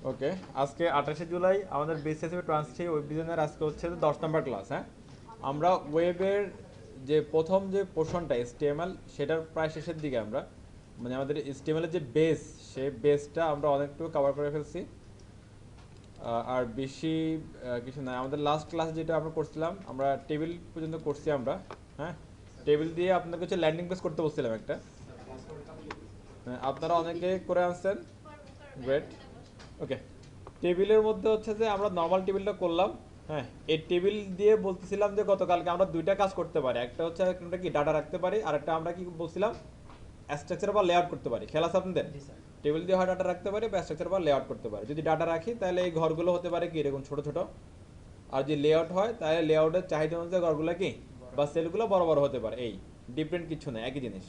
ওকে, আজকে 28 জুলাই আমাদের বিসিএসএ ট্রান্সটি ওয়েব ডিজাইনের আজকে হচ্ছে 10 নম্বর ক্লাস। হ্যাঁ, আমরা ওয়েবের যে প্রথম যে পোর্শনটা HTML সেটার প্রায় শেষের দিকে আমরা, মানে আমাদের HTML এর যে বেস, সেই বেসটা আমরা অনেকটুকু কভার করে ফেলছি। আর বেশি কিছু না। আমাদের লাস্ট ক্লাস যেটা আমরা করছিলাম, আমরা টেবিল পর্যন্ত করছি আমরা। হ্যাঁ, টেবিল দিয়ে আপনাকে হচ্ছে ল্যান্ডিং পেজ করতে বলছিলাম একটা। আপনারা অনেকে করে আনছেন, গ্রেট। ওকে, টেবিলের মধ্যে হচ্ছে যে আমরা নর্মাল টেবিলটা করলাম। হ্যাঁ, এই টেবিল দিয়ে বলতেছিলাম যে গতকালকে আমরা দুইটা কাজ করতে পারি। একটা হচ্ছে আমরা কি ডাটা রাখতে পারি, আর একটা আমরা কি বলছিলাম স্ট্রাকচার বা লেআউট করতে পারি। খেলা আছে আপনাদের? টেবিল দিয়ে হয় ডাটা রাখতে পারি বা স্ট্রাকচার বা লেআউট করতে পারি। যদি ডাটা রাখি তাহলে এই ঘরগুলো হতে পারে কি এরকম ছোট ছোট, আর যদি লেআউট হয় তাহলে লেআউটের চাহিদা অনুযায়ী ঘরগুলো কি বা সেলগুলো বড় বড় হতে পারে। এই ডিফারেন্ট কিছু না, একই জিনিস।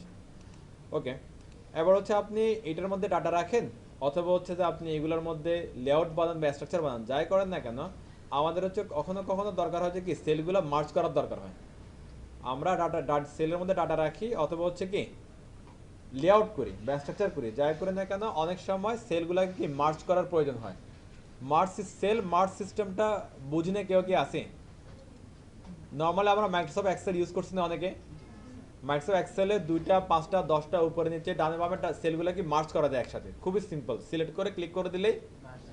ওকে, এবার হচ্ছে আপনি এটার মধ্যে ডাটা রাখেন, অথবা হচ্ছে যে আপনি এগুলোর মধ্যে লেআউট বানান বা স্ট্রাকচার বানান, যাই করেন না কেন, আমাদের হচ্ছে কখনো কখনো দরকার হয় যে কি সেলগুলো মার্জ করার দরকার হয়। আমরা ডাটা সেলের মধ্যে ডাটা রাখি, অথবা হচ্ছে কি লেআউট করি বা স্ট্রাকচার করি, যাই করি না কেন অনেক সময় সেলগুলোকে কি মার্জ করার প্রয়োজন হয়। মার্জ সিস্টেমটা বুঝিনে কেউ কি আসে? নর্মালি আমরা মাইক্রোসফট এক্সেল ইউজ করছি না অনেকে? মাইক্রোসফট এক্সেলে দুইটা পাঁচটা দশটা উপরে নিচে ডানে বামে সেলগুলো কি মার্জ করা যায় একসাথে, খুবই সিম্পল। সিলেক্ট করে ক্লিক করে দিলেই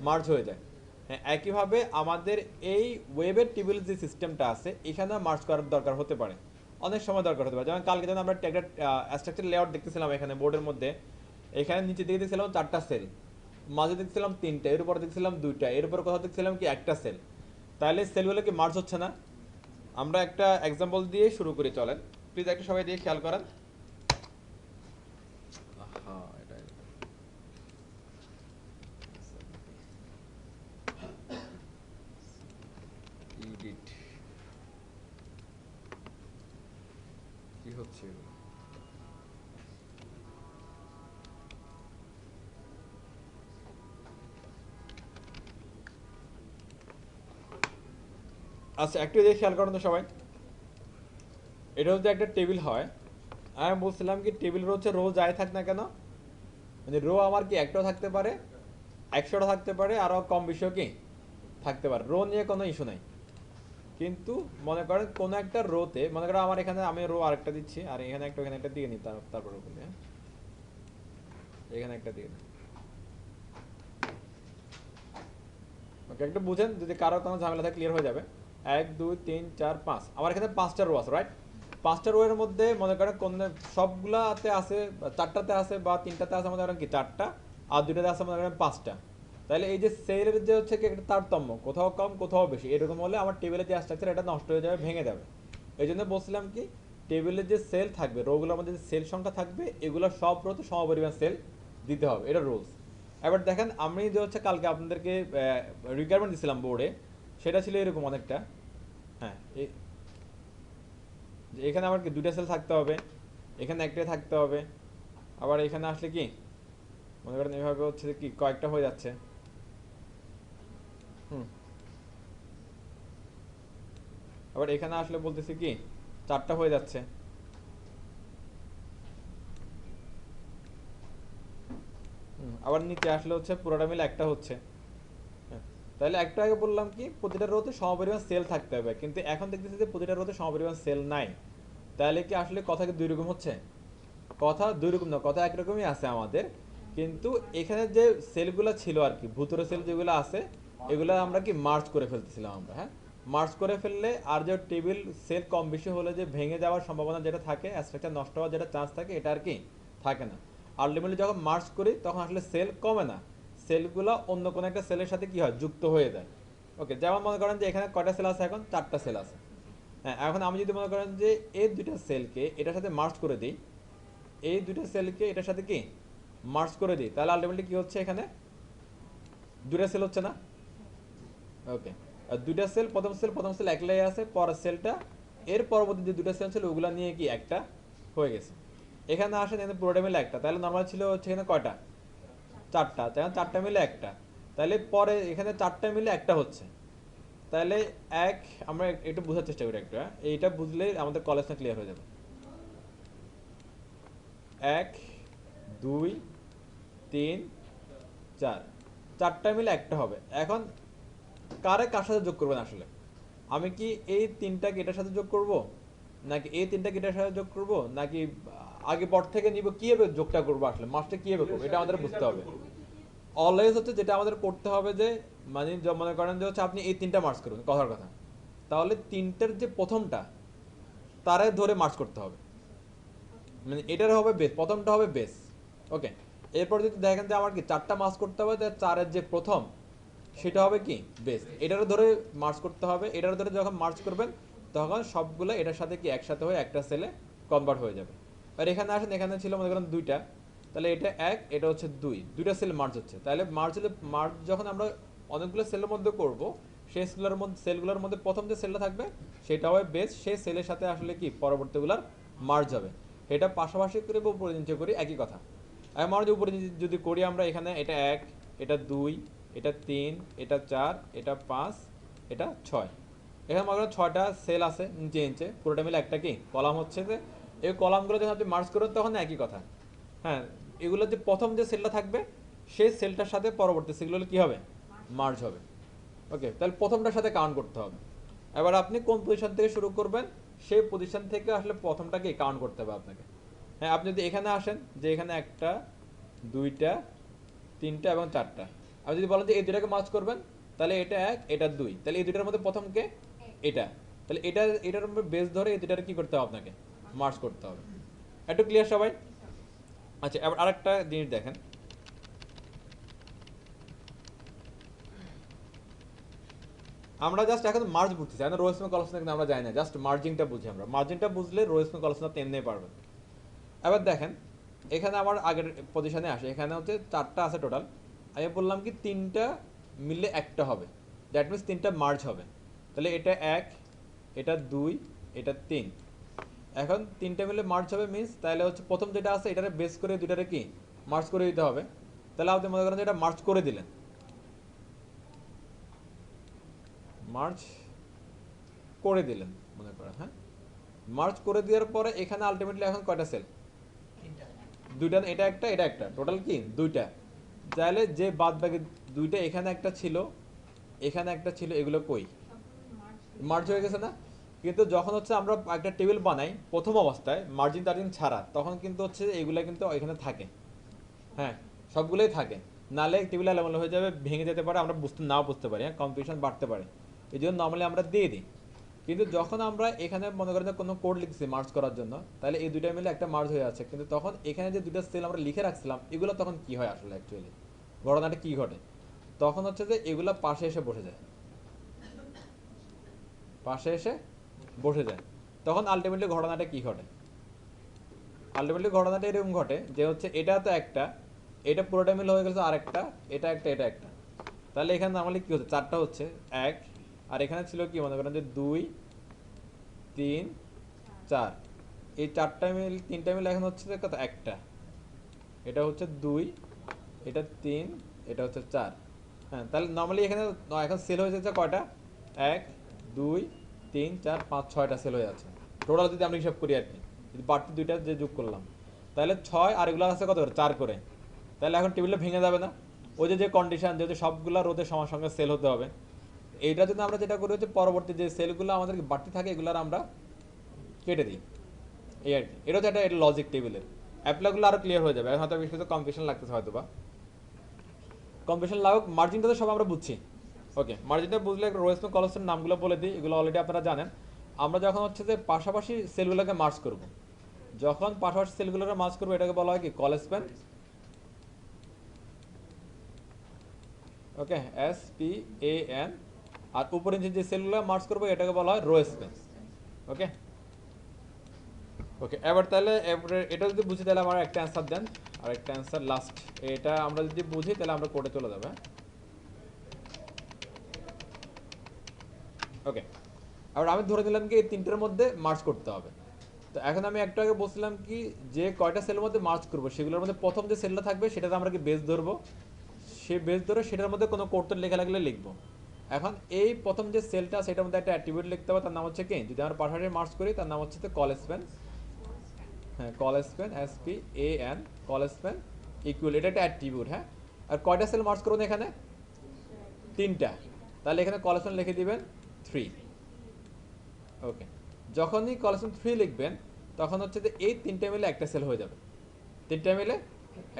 মার্জ হয়ে যায়। হ্যাঁ, একইভাবে আমাদের এই ওয়েবের টেবিল যে সিস্টেমটা আছে এখানে মার্জ করার দরকার হতে পারে, অনেক সময় দরকার হতে পারে। যেমন কালকে যখন আমরা একটা স্ট্রাকচার লেআউট দেখতেছিলাম এখানে বোর্ডের মধ্যে, এখানে নিচে দিকে দেখছিলাম চারটা সেল, মাঝে দেখছিলাম তিনটা, এর উপরে দেখছিলাম দুইটা, এর উপরে কোথাও দেখছিলাম কি একটা সেল। তাহলে সেলগুলো কি মার্জ হচ্ছে না? আমরা একটা এক্সাম্পল দিয়ে শুরু করি, চলেন প্লিজ একটা সবাই দিয়ে খেয়াল করেন। হ্যাঁ, এটাই ইডিট কি হচ্ছে এগুলো? আচ্ছা, একটু দিয়ে খেয়াল করেন তো সবাই। এটা হচ্ছে একটা টেবিল হয়। আমি বলছিলাম কি টেবিলের হচ্ছে রো যাই থাক না কেন, মানে রো আমার কি একটাও থাকতে পারে, 100টা থাকতে পারে, আরও কম বেশিও কি থাকতে পারে। রো নিয়ে কোনো ইস্যু নাই। কিন্তু মনে করেন কোনো একটা রোতে, মনে করেন আমার এখানে আমি রো আরেকটা দিচ্ছি, আর এখানে একটা এখানে একটা দিয়ে নিই, তারপরে বলি। হ্যাঁ, এখানে একটা দিয়ে নিই। ওকে, একটু বুঝেন, যদি কারো কোনো ঝামেলা থাকে ক্লিয়ার হয়ে যাবে। 1 2 3 4 5, আমার এখানে 5টা রো আছে, রাইট? 5টা রো এর মধ্যে মনে করেন কোন সবগুলাতে আছে, চারটাতে আছে বা তিনটাতে আছে মনে করেন কি চারটা, আর দুইটাতে আছে মনে করেন পাঁচটা। তাহলে এই যে সেলের যে হচ্ছে কি একটা তারতম্য, কোথাও কম কোথাও বেশি, এরকম হলে আমার টেবিলের যে স্ট্রাকচার এটা নষ্ট হয়ে যাবে, ভেঙে যাবে। এই জন্য বলছিলাম কি টেবিলের যে সেল থাকবে, রোগুলোর মধ্যে যে সেল সংখ্যা থাকবে, এগুলো সব রোতে সমপরিমাণ সেল দিতে হবে, এটা রুলস। এবার দেখেন আমি যে হচ্ছে কালকে আপনাদেরকে রিকোয়ারমেন্ট দিছিলাম বোর্ডে, সেটা ছিল এরকম অনেকটা। হ্যাঁ, যে এখানে আমার কি দুইটা সেল থাকতে হবে, এখানে একটাই থাকতে হবে, আবার এখানে আসলে কি মনে করেন এভাবে হচ্ছে কি কয়েকটা হয়ে যাচ্ছে। হুম, আবার এখানে আসলে বলতেছি কি চারটা হয়ে যাচ্ছে। হুম, আবার নিচে আসলে হচ্ছে পুরোটা মিলে একটা হচ্ছে। হ্যাঁ, তাহলে একটু আগে বললাম কি প্রতিটা রোতে সমপরিমাণ সেল থাকতে হবে, কিন্তু এখন দেখতেছি যে প্রতিটা রোতে সমপরিমাণ সেল নাই। তাহলে কি আসলে কথা কি দুই রকম হচ্ছে? কথা দুই রকম না, কথা একরকমই আছে আমাদের। কিন্তু এখানে যে সেলগুলো ছিল আর কি, ভুতুরে সেল যেগুলো আছে, এগুলো আমরা কি মার্চ করে ফেলতেছিলাম আমরা। হ্যাঁ, মার্চ করে ফেললে আর যে টেবিল সেল কম বেশি হলে যে ভেঙে যাওয়ার সম্ভাবনা যেটা থাকে, স্ট্রাকচার নষ্ট হওয়ার যেটা চান্স থাকে, এটা আর কি থাকে না। আলটিমেটলি যখন মার্চ করি তখন আসলে সেল কমে না, সেলগুলো অন্য কোনো একটা সেলের সাথে কি হয় যুক্ত হয়ে যায়। ওকে, যেমন মনে করেন যে এখানে কয়টা সেল আছে, এখন চারটা সেল আছে। হ্যাঁ, এখন আমি যদি মনে করেন যে এই দুইটা সেলকে এটার সাথে মার্চ করে দিই, এই দুইটা সেলকে এটার সাথে কি মার্জ করে দিই, তাহলে আলটিমেটলি কি হচ্ছে এখানে দুইটা সেল হচ্ছে না? ওকে, আর দুইটা সেল, প্রথম সেল একলাই আছে, পরের সেলটা এর পরবর্তী যে দুটো সেল ছিল ওগুলা নিয়ে কি একটা হয়ে গেছে। এখানে আসেন, এখানে পুরোটা মিলে একটা, তাহলে নর্মাল ছিল হচ্ছে এখানে কয়টা, চারটা, তাই না? চারটা মিলে একটা, তাহলে পরে এখানে চারটা মিলে একটা হচ্ছে। তাহলে এক, আমরা একটু বোঝার চেষ্টা করি একটু। হ্যাঁ, এইটা বুঝলেই আমাদের কলেজটা ক্লিয়ার হয়ে যাবে। 1 2 3 4, চারটা মিলে একটা হবে। এখন কার সাথে যোগ করবেন আসলে? আমি কি এই তিনটাকে এটার সাথে যোগ করব, নাকি এই তিনটাকে এটার সাথে যোগ করব, নাকি আগে পর থেকে নিব, কিভাবে যোগটা করবো আসলে, মাসটা কিভাবে করবো, এটা আমাদের বুঝতে হবে। অলওয়েজ হচ্ছে যেটা আমাদের করতে হবে যে, মানে মনে করেন যে হচ্ছে আপনি এই তিনটা মার্চ করবেন কথার কথা, তাহলে তিনটার যে প্রথমটা তারে ধরে মার্চ করতে হবে, মানে এটার হবে বেস, প্রথমটা হবে বেস। ওকে, এরপর যদি দেখেন যে আমার কি চারটা মার্চ করতে হবে, তাহলে চারের যে প্রথম সেটা হবে কি বেস, এটারও ধরে মার্চ করতে হবে। এটার ধরে যখন মার্চ করবেন তখন সবগুলো এটার সাথে কি একসাথে হয়ে একটা সেলে কনভার্ট হয়ে যাবে। আর এখানে আসেন, এখানে ছিল মনে করেন দুইটা, তাহলে এটা এক, এটা হচ্ছে দুই, দুইটা সেল মার্চ হচ্ছে। তাহলে মার্চ হলে, মার্চ যখন আমরা অনেকগুলো সেলের মধ্যে করব, সেই সেলগুলোর মধ্যে প্রথম যে সেলটা থাকবে সেটা হবে বেস, সেই সেলের সাথে আসলে কি পরবর্তীগুলার মার্চ হবে। এটা পাশাপাশি করি বা উপরে নিচে করি একই কথা। আমার যে উপরে যদি করি আমরা, এখানে এটা এক, এটা দুই, এটা তিন, এটা চার, এটা পাঁচ, এটা ছয়। এখানে মনে করেন ছয়টা সেল আছে নিচে নিচে, পুরোটা মিলে একটা কি কলাম হচ্ছে। যে এই কলামগুলো যখন আপনি মার্চ করবেন তখন একই কথা। হ্যাঁ, এগুলো যে প্রথম যে সেলটা থাকবে সেই সেলটার সাথে পরবর্তী সেলগুলো কি হবে, মার্চ হবে। ওকে, তাহলে প্রথমটার সাথে কাউন্ট করতে হবে। এবার আপনি কোন পজিশন থেকে শুরু করবেন, সেই পজিশন থেকে আসলে প্রথমটাকে কাউন্ট করতে হবে আপনাকে। হ্যাঁ, আপনি যদি এখানে আসেন, যে এখানে একটা, দুইটা, তিনটা এবং চারটা, আপনি যদি বলেন যে এই দুটাকে মার্চ করবেন, তাহলে এটা এক, এটা দুই, তাহলে এই দুটার মধ্যে প্রথমকে এটা, তাহলে এটার উপর বেস ধরে এই দুটার কি করতে হবে আপনাকে, মার্চ করতে হবে। একটু ক্লিয়ার সবাই? আচ্ছা, এবার আরেকটা জিনিস দেখেন, আমরা জাস্ট এখন মার্জ বুঝতেছি, এখন রোয়েসমে কলসনে কিন্তু আমরা যাই না, জাস্ট মার্জিংটা বুঝি আমরা। মার্জিংটা বুঝলে রোয়েসমে কলসন আপনি এমনি পারবেন। এবার দেখেন, এখানে আমার আগের পজিশনে আসে, এখানে হচ্ছে চারটা আছে টোটাল। আমি বললাম কি তিনটা মিললে একটা হবে, দ্যাট মিনস তিনটা মার্জ হবে। তাহলে এটা এক, এটা দুই, এটা তিন। এখন তিনটা মিলে মার্চ হবে মিনস, তাহলে হচ্ছে প্রথম যেটা আছে এটারে বেস করে দুইটারে কি মার্চ করে দিতে হবে। তাহলে আপনি মনে করেন যে এটা মার্চ করে দিলেন, মার্চ করে দিলেন মনে করেন, হ্যাঁ, মার্চ করে দেওয়ার পরে এখানে আলটিমেটলি এখন কয়টা সেল, দুইটা, এটা একটা, এটা একটা, টোটাল কি দুইটা। তাহলে যে বাদ বাকি দুইটা, এখানে একটা ছিল, এখানে একটা ছিল, এগুলো কই, মার্জ হয়ে গেছে না? কিন্তু যখন হচ্ছে আমরা একটা টেবিল বানাই প্রথম অবস্থায় মার্জিন টার্জিন ছাড়া, তখন কিন্তু হচ্ছে এগুলো কিন্তু এখানে থাকে। হ্যাঁ, সবগুলোই থাকে, নালে টেবিল এলোমেলো হয়ে যাবে, ভেঙে যেতে পারে, আমরা নাও বুঝতে পারি, হ্যাঁ, কনফিউশন বাড়তে পারে। এই জন্য নর্মালি আমরা দিয়ে দিই। কিন্তু যখন আমরা এখানে মনে করেন যে কোনো কোড লিখছি মার্জ করার জন্য, তাহলে এই দুইটা মিলে একটা মার্জ হয়ে আছে, কিন্তু তখন এখানে যে দুইটা সেল আমরা লিখে রাখছিলাম, এগুলো তখন কি হয় আসলে, অ্যাকচুয়ালি ঘটনাটা কি ঘটে, তখন হচ্ছে যে এগুলো পাশে এসে বসে যায়, পাশে এসে বসে যায়। তখন আলটিমেটলি ঘটনাটা কি ঘটে, আলটিমেটলি ঘটনাটা এরকম ঘটে যে হচ্ছে এটা তো একটা, এটা পুরোটা মিলে হয়ে গেছে আরেকটা, এটা একটা, এটা একটা। তাহলে এখানে নর্মালি কি হচ্ছে, চারটা হচ্ছে এক, আর এখানে ছিল কি মনে করেন যে দুই, তিন, চার। এই চারটা মিল, তিনটা মিলে এখন হচ্ছে যে কত, একটা, এটা হচ্ছে দুই, এটা তিন, এটা হচ্ছে চার। হ্যাঁ, তাহলে নর্মালি এখানে এখন সেল হয়ে যাচ্ছে কয়টা, এক, দুই, তিন, চার, পাঁচ, ছয়টা সেল হয়ে যাচ্ছে টোটাল, যদি আমরা হিসাব করি আর কি, যদি বাড়তি দুইটা যে যোগ করলাম, তাহলে ছয়, আর এগুলো আছে কত করে, চার করে। তাহলে এখন টেবিলটা ভেঙে যাবে না? ওই যে কন্ডিশন, যে সবগুলা রোদের সঙ্গে সঙ্গে সেল হতে হবে, এইটা জন্য আমরা যেটা করি হচ্ছে পরবর্তী যে সেলগুলো আমাদের বাড়তি থাকে এগুলো আমরা কেটে দিই, এই আর কি। এটা হচ্ছে একটা লজিক টেবিলের, অ্যাপ্লাইগুলো আরও ক্লিয়ার হয়ে যাবে। এখন হয়তো বিশেষ কনফিউশন লাগতেছে হয়তো বা, কনফিউশন লাগুক, মার্জিনটা তো সব আমরা বুঝছি। ওকে, মার্জিনটা বুঝলে একটা রোয়েসমে কলসের নামগুলো বলে দিই, এগুলো অলরেডি আপনারা জানেন। আমরা যখন হচ্ছে যে পাশাপাশি সেলগুলোকে মার্জ করব, যখন পাশাপাশি সেলগুলোকে মার্জ করবো এটাকে বলা হয় কি, কল স্প্যান। ওকে, SPAN। আর উপরে যে সেলগুলো মার্জ করবো এটাকে বলা হয় রো স্প্যান। ওকে ওকে, এবার তাহলে এবারে এটা যদি বুঝি তাহলে আমার একটা অ্যান্সার দেন, আর একটা অ্যান্সার লাস্ট। এটা আমরা যদি বুঝি তাহলে আমরা কোডে চলে যাবে। ওকে, এবার আমি ধরে নিলাম কি এই তিনটের মধ্যে মার্চ করতে হবে। তো এখন আমি একটু আগে বলছিলাম কি, যে কয়টা সেলের মধ্যে মার্চ করবো সেগুলোর মধ্যে প্রথম যে সেলটা থাকবে সেটাতে আমরা কি বেস ধরবো, সে বেস ধরে সেটার মধ্যে কোনো কোড লেখা লাগলে লিখবো। এখন এই প্রথম যে সেলটা সেটার মধ্যে একটা অ্যাট্রিবিউট লিখতে হবে, তার নাম হচ্ছে কি, যদি আমরা পাশাপাশি মার্চ করি তার নাম হচ্ছে কল স্প্যান। হ্যাঁ, call span, SPAN, call span equal, এটা একটা অ্যাট্রিবিউট। হ্যাঁ, আর কয়টা সেল মার্চ করুন এখানে, তিনটা, তাহলে এখানে কলেকশন লিখে দিবেন 3। ওকে, যখনই কলেকশন 3 লিখবেন তখন হচ্ছে যে এই তিনটা মিলে একটা সেল হয়ে যাবে, তিনটা মিলে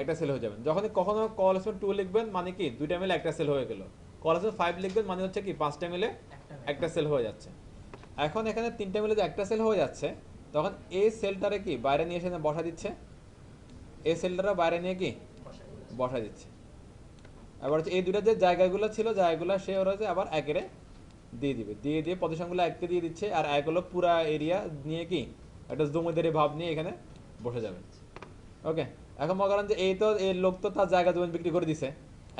একটা সেল হয়ে যাবে। যখনই কখনো কলেকশন 2 লিখবেন মানে কি দুইটা মিলে একটা সেল হয়ে গেল, কলেকশন 5 লিখবেন মানে হচ্ছে কি পাঁচটা মিলে একটা সেল হয়ে যাচ্ছে। এখন এখানে তিনটা মিলে যে একটা সেল হয়ে যাচ্ছে, তখন এই সেলটারে কি বাইরে নিয়ে এসে বসা দিচ্ছে, এই সেলটারা বাইরে নিয়ে কি বসা দিচ্ছে। আবার হচ্ছে এই দুটা যে জায়গাগুলো ছিল জায়গাগুলো সে ওরা যে আবার একেরে দিয়ে দিবে, দিয়ে পজিশনগুলো এককে দিয়ে দিচ্ছে, আর এক হলো পুরা এরিয়া নিয়ে কি একটা জমিদারি ভাব নিয়ে এখানে বসে যাবে। ওকে, এখন মনে করেন যে এই তো এই লোক তো তার জায়গা জমি বিক্রি করে দিছে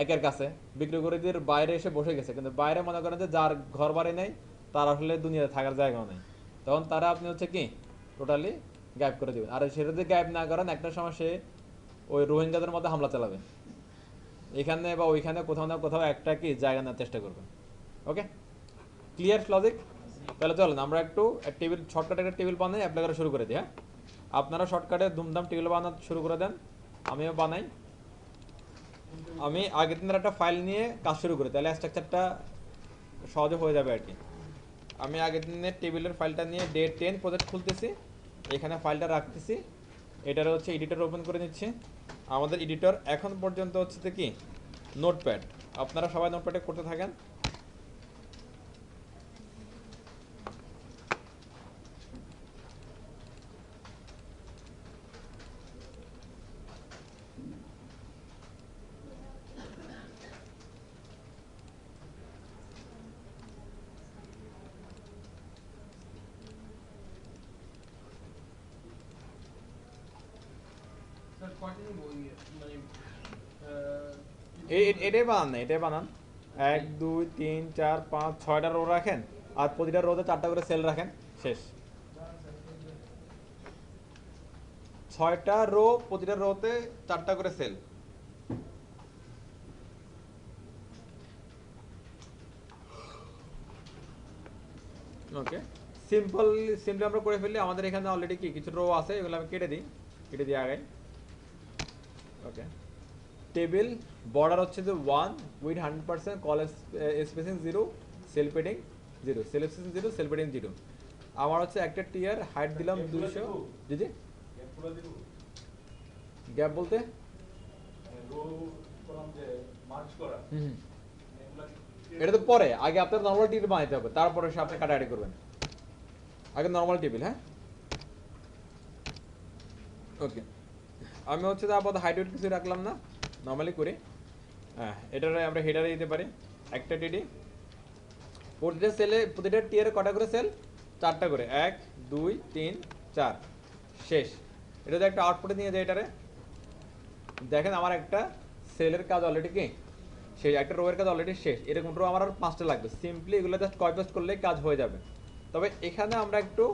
একের কাছে, বিক্রি করে দিয়ে বাইরে এসে বসে গেছে, কিন্তু বাইরে মনে করেন যে যার ঘর বাড়ি নেই তার আসলে দুনিয়াতে থাকার জায়গাও নেই, তখন তারা আপনি হচ্ছে কি টোটালি গায়েব করে দেবেন। আর সেটা যদি গায়েব না করেন একটা সময় সে ওই রোহিঙ্গাদের মধ্যে হামলা চালাবে, এখানে বা ওইখানে কোথাও না কোথাও একটা কি জায়গা নেওয়ার চেষ্টা করবে। ওকে, ক্লিয়ার লজিক? তাহলে চলেন আমরা একটু টেবিল শর্টকাটে একটা টেবিল বানাই, অ্যাপ্লাই করা শুরু করে দিই। হ্যাঁ, আপনারা শর্টকাটে ধুমধাম টেবিল বানাতে শুরু করে দেন, আমিও বানাই। আমি আগের দিনের একটা ফাইল নিয়ে কাজ শুরু করি, তাহলে স্ট্রাকচারটা সহজে হয়ে যাবে আর কি। আমি আগের দিনের টেবিলের ফাইলটা নিয়ে ডে 10 প্রজেক্ট খুলতেছি, এখানে ফাইলটা রাখতেছি, এটার হচ্ছে এডিটর ওপেন করে নিচ্ছি। আমাদের এডিটর এখন পর্যন্ত হচ্ছে কি নোটপ্যাড, আপনারা সবাই নোটপ্যাডে করতে থাকেন। এটাই বানান না, এটাই বানান 1 2 3 4 5 6টা রো রাখেন, আর প্রতিটা রোতে 4টা করে সেল রাখেন, শেষ। 6টা রো, প্রতিটা রোতে 4টা করে সেল। ওকে, সিম্পলি আমরা করে ফেললি। আমাদের এখানে অলরেডি কি কিছু রো আছে, এগুলো আমি কেটে দিই আগে। ওকে, টেবিল বর্ডার হচ্ছে যে 1 with 100%, cell spacing 0, cell padding 0, cell spacing 0, cell padding 0। আমার হচ্ছে একটা টিয়ার হাইট দিলাম 200। জি জি, গ্যাপ বলতে এটা তো পরে, আগে আপনার নর্মাল টেবিল বানাইতে হবে, তারপরে সে আপনি কাটাকাটি করবেন। আগে নর্মাল টেবিল। হ্যাঁ, ওকে, আমি হচ্ছে যে আপাতত হাইট ওয়েট কিছু রাখলাম না, নর্মালি করি। হ্যাঁ, এটারে আমরা হেডারে দিতে পারি একটা টিডি। প্রতিটা সেলে, প্রতিটা টিয়ারে কটা করে সেল? 4টা করে, 1 2 3 4, শেষ। এটাতে একটা আউটপুটে নিয়ে যায় এটারে। দেখেন আমার একটা সেলের কাজ অলরেডি কি শেষ, একটা রোয়ের কাজ অলরেডি শেষ। এরকম রো আমার আর 5টা লাগবে, সিম্পলি এগুলো জাস্ট কপি পেস্ট করলেই কাজ হয়ে যাবে। তবে এখানে আমরা একটু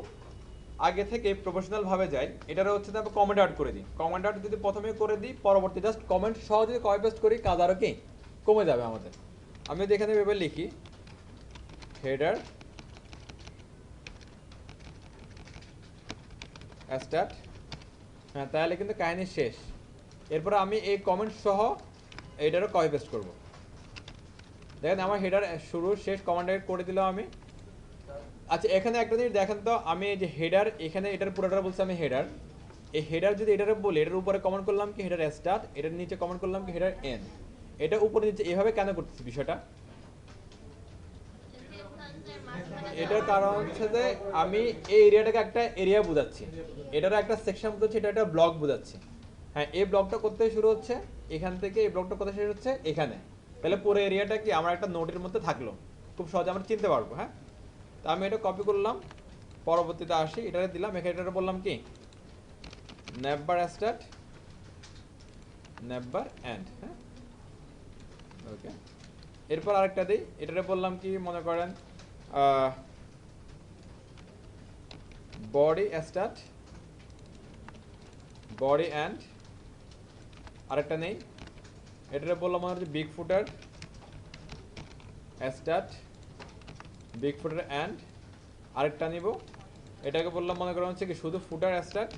আগে থেকে প্রফেশনাল ভাবে যাই, এটার হচ্ছে আমরা কমেন্ট আউট করে দিই। কমেন্ট আউট যদি প্রথমে করে দিই, পরবর্তী জাস্ট কমেন্ট সহ যদি কপি পেস্ট করি, কাজ আরও কি কমে যাবে আমাদের। আমি যদি এখানে ভেবে লিখি হেডার স্টার্ট, হ্যাঁ, তাহলে কিন্তু কাহিনী শেষ। এরপর আমি এই কমেন্ট সহ এটারও কপি পেস্ট করবো। দেখেন আমার হেডার শুরু শেষ কমান্ড করে দিলাম আমি। আচ্ছা, এখানে একটা জিনিস দেখেন তো, আমি এই যে হেডার, এখানে এটার পুরোটা বলছি আমি হেডার। এই হেডার যদি এটারে বলি, এটার উপরে কমেন্ট করলাম কি হেডার স্টার্ট, এটার নিচে কমেন্ট করলাম কি হেডার এন্ড। এটা উপরে নিচে এভাবে কেন করতেছি বিষয়টা? এটার কারণ হচ্ছে যে আমি এই এরিয়াটাকে একটা এরিয়া বোঝাচ্ছি, এটারও একটা সেকশন বোঝাচ্ছি, এটা একটা ব্লক বোঝাচ্ছি। হ্যাঁ, এই ব্লকটা করতে শুরু হচ্ছে এখান থেকে, এই ব্লকটা করতে শেষ হচ্ছে এখানে। তাহলে পুরো এরিয়াটা কি আমার একটা নোটের মধ্যে থাকলো, খুব সহজে আমরা চিনতে পারবো। হ্যাঁ, তা আমি এটা কপি করলাম, পরবর্তীতে আসি এটারে দিলাম, এখানে এটা বললাম কি নেভার স্টার্ট নেভার এন্ড। হ্যাঁ, ওকে, এরপর আরেকটা দিই, এটারে বললাম কি মনে করেন বডি স্টার্ট বডি এন্ড। আরেকটা নেই, এটারে বললাম মনে হচ্ছে big footer start big footer end. আরেকটা নিব, এটাকে বললাম মনে করা হচ্ছে কি শুধু ফুটার স্টার্ট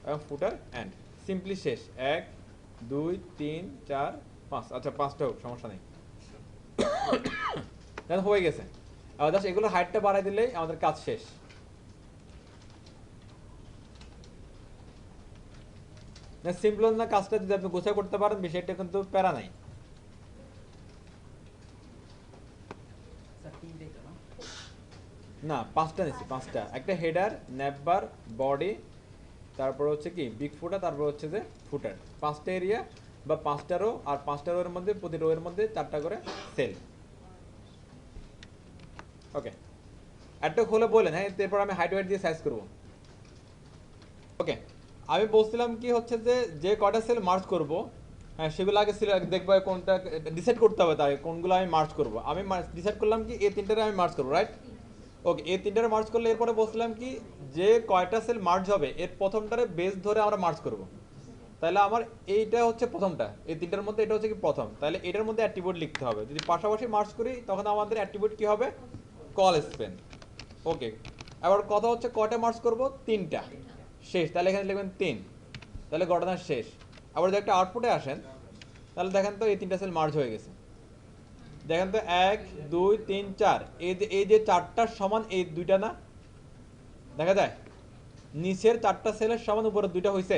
এবং ফুটার এন্ড, সিম্পলি শেষ। 1 2 3 4 5, আচ্ছা 5টা হোক, সমস্যা নেই। দেন হয়ে গেছে। এবার জাস্ট এগুলোর হাইটটা বাড়াই দিলেই আমাদের কাজ শেষ। সিম্পল না কাজটা যদি আপনি গোছা করতে পারেন বিষয়টা কিন্তু প্যারা নাই। না 5টা নিচ্ছি, 5টা। একটা হেডার, ন্যাপবার, বডি, তারপর হচ্ছে কি বিগ ফুটার, তারপর হচ্ছে যে ফুটার। 5টা এরিয়া বা 5টা রো, আর 5টা রো এর মধ্যে প্রতি রো এর মধ্যে 4টা করে সেল। ওকে, একটা খুলে বলেন। হ্যাঁ, এরপর আমি হাইট ওয়েট দিয়ে সাইজ করবো। ওকে, আমি বলছিলাম কি হচ্ছে যে যে কয়টা সেল মার্জ করব, হ্যাঁ সেগুলো আগে দেখবো কোনটা ডিসাইড করতে হবে, তাই কোনগুলো আমি মার্জ করব। আমি ডিসাইড করলাম কি এই তিনটারে আমি মার্জ করবো, রাইট? ওকে, এই তিনটারে মার্জ করলে এরপরে বলছিলাম কি যে কয়টা সেল মার্জ হবে এর প্রথমটারে বেস ধরে আমরা মার্জ করব। তাহলে আমার এইটা হচ্ছে প্রথমটা, এই তিনটার মধ্যে এটা হচ্ছে কি প্রথম, তাহলে এটার মধ্যে অ্যাট্রিবিউট লিখতে হবে। যদি পাশাপাশি মার্জ করি তখন আমাদের অ্যাট্রিবিউট কি হবে? Call Spain. ওকে, এবার কথা হচ্ছে কয়টা মার্জ করব? 3টা। শেষ, তাহলে এখানে লিখবেন 3, তাহলে ঘটনা শেষ। আবার যদি একটা আউটপুটে আসেন তাহলে দেখেন তো এই 3টা সেল মার্জ হয়ে গেছে। দেখেন তো 1 2 3 4, এই যে 4টার সমান এই দুইটা না, দেখা যায় নিচের 4টা সেলের সমান উপরের দুইটা হয়েছে,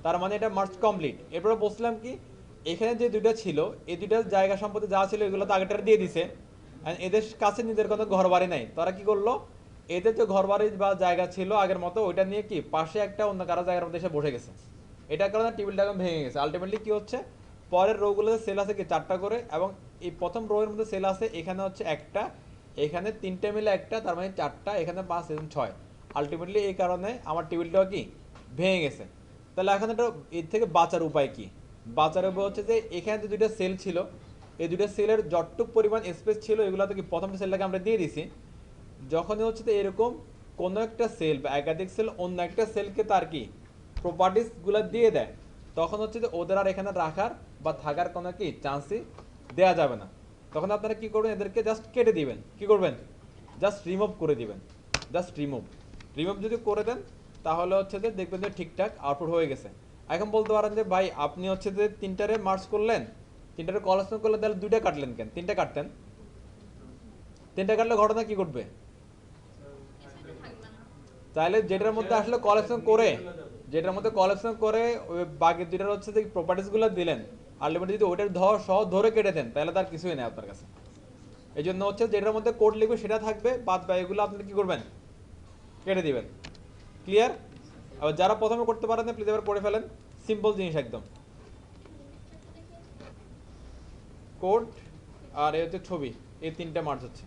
তার মানে এটা মার্জ কমপ্লিট। এরপরে বলছিলাম কি এখানে যে দুইটা ছিল এই দুইটার জায়গা সম্পত্তি যা ছিল এগুলো তো আগেটার দিয়ে দিছে, আর এদের কাছে নিজের কোনো ঘর বাড়ি নাই, তারা কি করলো এদের যে ঘর বাড়ি বা জায়গা ছিল আগের মতো ওইটা নিয়ে কি পাশে একটা অন্য কারো জায়গার মধ্যে এসে বসে গেছে। এটার কারণে টেবিলটা এখন ভেঙে গেছে। আলটিমেটলি কি হচ্ছে পরের রোগুলোতে সেল আছে কি 4টা করে, এবং এই প্রথম রো এর মধ্যে সেল আছে এখানে হচ্ছে একটা, এখানে 3টে মিলে একটা, তার মানে 4টা, এখানে 5 এবং 6। আলটিমেটলি এই কারণে আমার টেবিলটাও কি ভেঙে গেছে। তাহলে এখন এটা এর থেকে বাঁচার উপায় কি? বাঁচার উপায় হচ্ছে যে এখানে যে দুইটা সেল ছিল এই দুইটা সেলের যতটুক পরিমাণ স্পেস ছিল এগুলোতে কি প্রথমটা সেলটাকে আমরা দিয়ে দিছি। যখনই হচ্ছে তো এরকম কোনো একটা সেল বা একাধিক সেল অন্য একটা সেলকে তার কি প্রপার্টিসগুলো দিয়ে দেয়, তখন হচ্ছে যে ওদের আর এখানে রাখার বা থাকার কোনো কি চান্সই দেয়া যাবে না। তখন আপনারা কি করবেন, এদেরকে জাস্ট কেটে দিবেন। কি করবেন? জাস্ট রিমুভ করে দিবেন। Just remove. রিমুভ যদি করে দেন তাহলে হচ্ছে যে দেখবেন যে ঠিকঠাক আউটপুট হয়ে গেছে। এখন বলতে পারেন যে ভাই আপনি হচ্ছে যে 3টারে মার্জ করলেন, 3টারে কলেকশন করলেন, তাহলে 2টা কাটলেন কেন? 3টা কাটতেন। 3টা কাটলে ঘটনা কি ঘটবে? তাহলে যেটার মধ্যে আসলে কালেকশন করে, যেটার মধ্যে কালেকশন করে ওই বাকি দুইটার হচ্ছে যে প্রপার্টিসগুলো দিলেন, আলটিমেটলি যদি ওইটার সহ ধরে কেটে দেন তাহলে তার কিছুই নেই আপনার কাছে। এই জন্য হচ্ছে যেটার মধ্যে কোড লিখবে সেটা থাকবে, বাদ বাকিগুলো আপনি কি করবেন? কেটে দিবেন। ক্লিয়ার? আবার যারা প্রথমে করতে পারেন প্লিজ এবার করে ফেলেন। সিম্পল জিনিস একদম। কোড আর এই হচ্ছে ছবি, এই 3টা মার্জ হচ্ছে।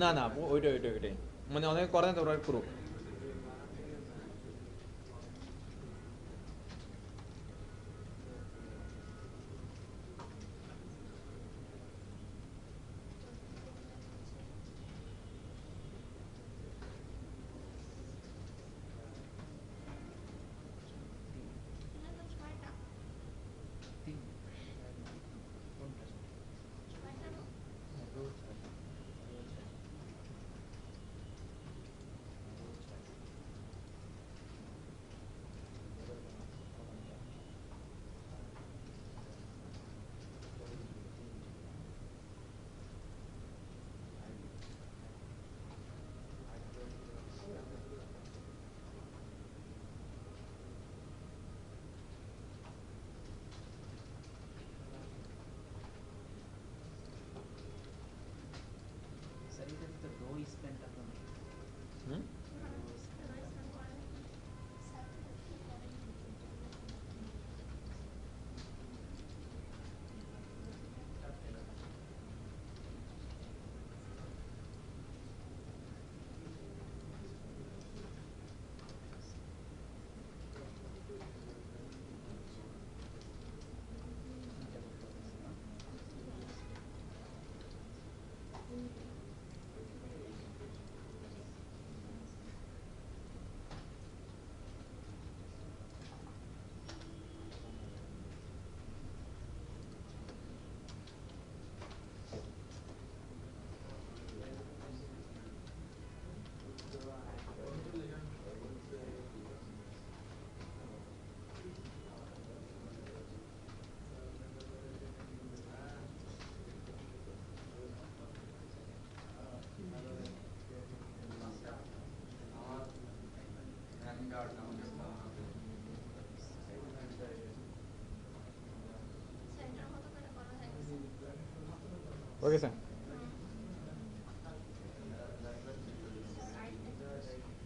না না, ওইটাই মানে অনেকে করে না তো ওরা করুক। ওকে স্যার,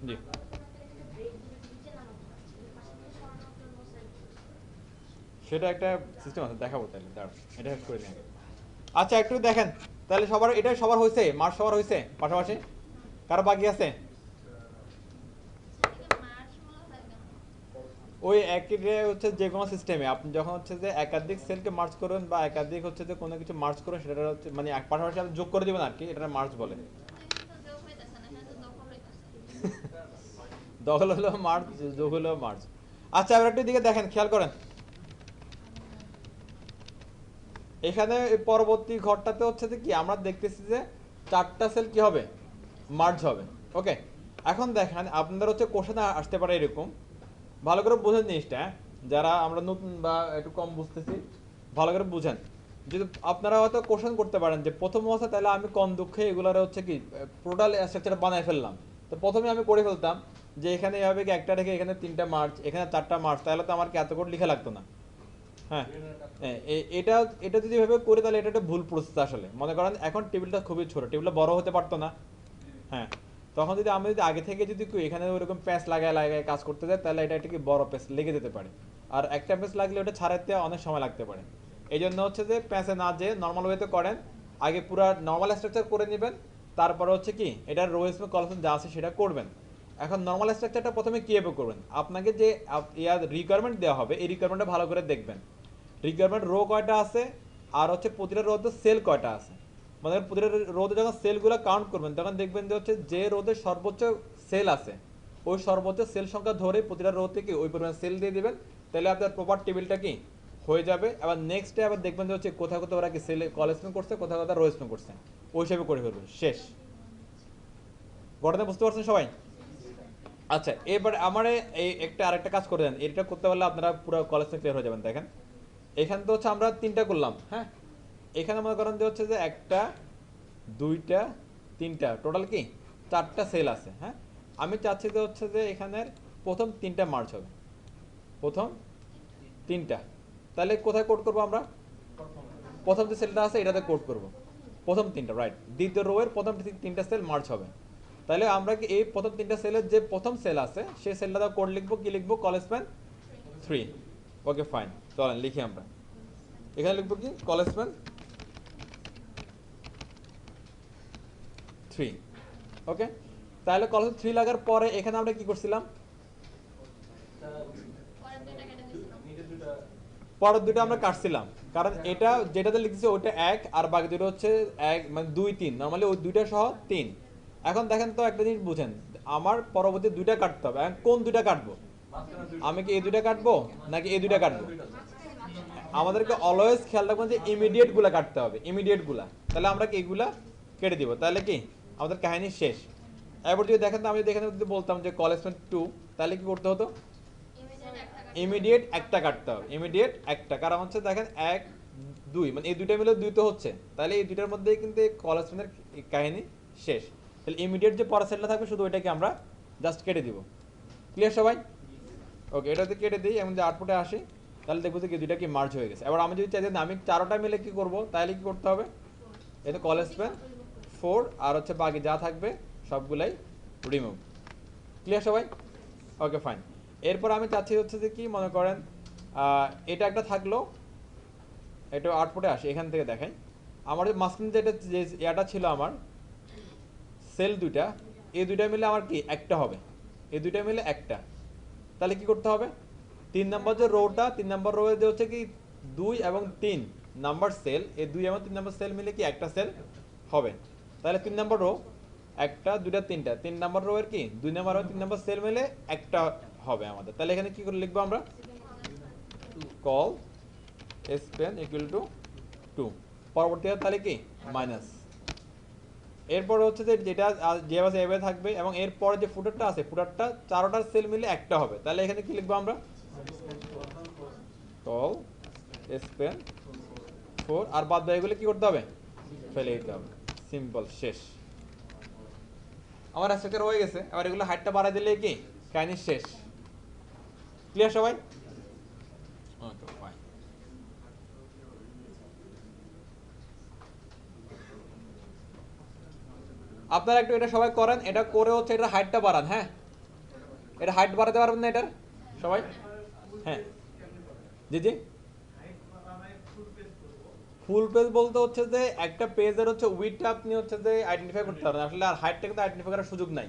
জি সেটা একটা সিস্টেম আছে, দেখাবো তাহলে দাঁড়ান, এটা হেল্প করে নিই আগে। আচ্ছা একটু দেখেন তাহলে সবার, এটা সবার হয়েছে, মার্চ সবার হয়েছে পাশাপাশি, কারো বাকি আছে? ওই একই হচ্ছে যে কোনো সিস্টেমে আপনি যখন হচ্ছে যে একাধিক সেলকে মার্চ করবেন বা একাধিক হচ্ছে যে কোনো কিছু মার্চ করবেন, সেটা হচ্ছে মানে এক পাশাপাশি আপনি যোগ করে দিবেন আর কি, এটা মার্চ বলে। দখল হলো মার্চ, যোগ হলো মার্চ। আচ্ছা এবার একটু দিকে দেখেন, খেয়াল করেন এখানে এই পরবর্তী ঘরটাতে হচ্ছে যে কি আমরা দেখতেছি যে চারটা সেল কি হবে, মার্জ হবে। ওকে, এখন দেখেন আপনাদের হচ্ছে কোশ্চেন আসতে পারে এরকম, ভালো করে বুঝেন জিনিসটা, হ্যাঁ? যারা আমরা নতুন বা একটু কম বুঝতেছি ভালো করে বুঝেন। যদি আপনারা হয়তো কোশ্চেন করতে পারেন যে প্রথম অবস্থা তাহলে আমি কোন দুঃখে এগুলার হচ্ছে কি টোটাল স্ট্রাকচার বানায় ফেললাম, তো প্রথমে আমি করে ফেলতাম যে এখানে এভাবে কি একটা রেখে এখানে তিনটা মার্চ এখানে চারটা মার্চ, তাহলে তো আমার কি এত কোড লেখা লাগতো না। হ্যাঁ, হ্যাঁ, এটা এটা যদি এভাবে করে তাহলে এটা একটা ভুল প্রসেস আসলে। মনে করেন এখন টেবিলটা খুবই ছোট, টেবিলটা বড় হতে পারতো না। হ্যাঁ, তখন যদি আমি যদি আগে থেকে যদি এখানে ওরকম প্যাচ লাগায় লাগায় কাজ করতে যাই তাহলে এটা একটা কি বড় প্যাচ লেগে যেতে পারে, আর একটা প্যাচ লাগলে ওটা ছাড়াতে অনেক সময় লাগতে পারে। এই জন্য হচ্ছে যে প্যাচে না যে নর্মাল ওয়েতে করেন, আগে পুরো নর্মাল স্ট্রাকচার করে নেবেন, তারপরে হচ্ছে কি এটার রো এসমে কলাম যা আছে সেটা করবেন। এখন নর্মাল স্ট্রাকচারটা প্রথমে কীভাবে করবেন, আপনাকে যে ইয়ার রিকোয়ারমেন্ট দেওয়া হবে এই রিকোয়ারমেন্টটা ভালো করে দেখবেন। রিকোয়ারমেন্ট রো কয়টা আছে আর হচ্ছে প্রতিটা রোতে সেল কয়টা আছে, মানে প্রতিটা রোদে যখন সেলগুলো কাউন্ট করবেন তখন দেখবেন যে হচ্ছে যে রোদে সর্বোচ্চ সেল আছে ওই সর্বোচ্চ সেল সংখ্যা ধরে প্রতিটা রো থেকে ওই পরিমাণ সেল দিয়ে দিবেন, তাহলে আপনার প্রপার টেবিলটা কি হয়ে যাবে। আবার নেক্সট ডে আবার দেখবেন যে হচ্ছে কোথাও কোথাও ওরা কি সেলে কল স্পেন করছে, কোথাও কোথাও রো স্পেন করছে, ওই হিসেবে করে ফেলবেন, শেষ। ঘটনা বুঝতে পারছেন সবাই? আচ্ছা এবার আমার এই একটা আরেকটা কাজ করে দেন, এটা করতে পারলে আপনারা পুরো কলেজ ক্লিয়ার হয়ে যাবেন। দেখেন এখানে তো হচ্ছে আমরা তিনটা করলাম, হ্যাঁ? এখানে মনে করেন যে হচ্ছে যে একটা, দুইটা, তিনটা, টোটাল কি চারটা সেল আছে, হ্যাঁ? আমি চাচ্ছি যে হচ্ছে যে এখানের প্রথম তিনটা মার্চ হবে, প্রথম তিনটা, তাহলে কোথায় কোড করবো আমরা? প্রথম যে সেলটা আছে এটাতে কোড করব, প্রথম তিনটা, রাইট। দ্বিতীয় রো এর প্রথম তিনটা সেল মার্চ হবে, তাহলে আমরা কি এই প্রথম তিনটা সেলের যে প্রথম সেল আছে সেই সেলটা কোড লিখবো, কি লিখবো? কলেজম্যান 3। ওকে ফাইন, চলেন লিখি আমরা, এখানে লিখবো কি কলেজম্যান 3। ওকে, তাহলে কলেজ 3 লাগার পরে এখানে আমরা কি করছিলাম? পরের দুটো আমরা কাটছিলাম, কারণ এটা যেটাতে লিখেছে ওইটা এক আর বাকি দুটো হচ্ছে এক, মানে 2 3, নর্মালি ওই দুইটা সহ 3। এখন দেখেন তো একটা জিনিস বুঝেন, আমার পরবর্তী দুইটা কাটতে হবে, এখন কোন দুইটা কাটবো? আমি কি এই দুইটা কাটবো নাকি এই দুইটা কাটবো? আমাদেরকে অলওয়েজ খেয়াল রাখবেন যে ইমিডিয়েট গুলা কাটতে হবে, ইমিডিয়েট গুলা, তাহলে আমরা কি এগুলা কেটে দিব, তাহলে কি আমাদের কাহিনী শেষ। এবার যদি দেখেন তো আমি যদি এখানে যদি বলতাম যে কলেজমেন্ট 2, তাহলে কি করতে হতো? ইমিডিয়েট একটা কাটতে হবে, ইমিডিয়েট একটা, কারণ হচ্ছে দেখেন 1 2 মানে এই দুইটা মিলে 2 তো হচ্ছে, তাহলে এই দুইটার মধ্যেই কিন্তু এই কলেজমেন্টের কাহিনী শেষ। তাহলে ইমিডিয়েট যে পরের সেলটা থাকবে শুধু ওইটাকে আমরা জাস্ট কেটে দিব। ক্লিয়ার সবাই? ওকে, এটাতে কেটে দিই, এবং যে আউটপুটে আসি তাহলে দেখবো যে দুইটা কি মার্জ হয়ে গেছে। এবার আমি যদি চাই যে আমি চারোটা মিলে কি করব, তাহলে কি করতে হবে? এটা কলেজ পেন 4 আর হচ্ছে বাকি যা থাকবে সবগুলাই রিমুভ। ক্লিয়ার সবাই? Okay fine. এরপর আমি চাচ্ছি হচ্ছে যে কি মনে করেন এটা একটা থাকলো, এটা আউটপুটে আসি, এখান থেকে দেখাই আমার যে মাঝখানে যেটা যে এটা ছিল আমার সেল দুইটা, এই দুইটা মিলে আমার কি একটা হবে, এই দুইটা মিলে একটা, তাহলে কি করতে হবে? 3 নাম্বার যে রোটা, 3 নাম্বার রো যে হচ্ছে কি 2 এবং 3 নাম্বার সেল, এই 2 এবং 3 নাম্বার সেল মিলে কি একটা সেল হবে, তাহলে 3 নাম্বার রো একটা, দুইটা, তিনটা, 3 নাম্বার রো এর কি 2 নাম্বার আর 3 নাম্বার সেল মিলে একটা হবে আমাদের। তাহলে এখানে কি করে লিখবো আমরা? কল স্পেন ইকুয়াল টু 2, পরবর্তীতে তাহলে কি মাইনাস, এরপর হচ্ছে যে যেটা যেভাবে এভাবে থাকবে, এবং এরপর যে ফুটারটা আছে ফুটারটা চারোটার সেল মিলে একটা হবে, তাহলে এখানে কি লিখবো আমরা? কল স্পেন 4, আর বাদ বাকিগুলো কি করতে হবে? ফেলে দিতে হবে, সিম্পল, শেষ। আমার স্ট্রাকচার হয়ে গেছে, এবার এগুলো হাইটটা বাড়াই দিলে কি কাহিনী শেষ। ক্লিয়ার সবাই? Okay fine. আপনারা একটু এটা সবাই করেন, এটা করে হচ্ছে এটা হাইটটা বাড়ান। হ্যাঁ, এটা হাইট বাড়াতে পারবেন না এটার সবাই? হ্যাঁ জি জি। ফুল পেজ বলতে হচ্ছে যে একটা পেজের হচ্ছে উইডথটা আপনি হচ্ছে যে আইডেন্টিফাই করতে পারবেন আসলে, আর হাইটটা কিন্তু আইডেন্টিফাই করার সুযোগ নাই।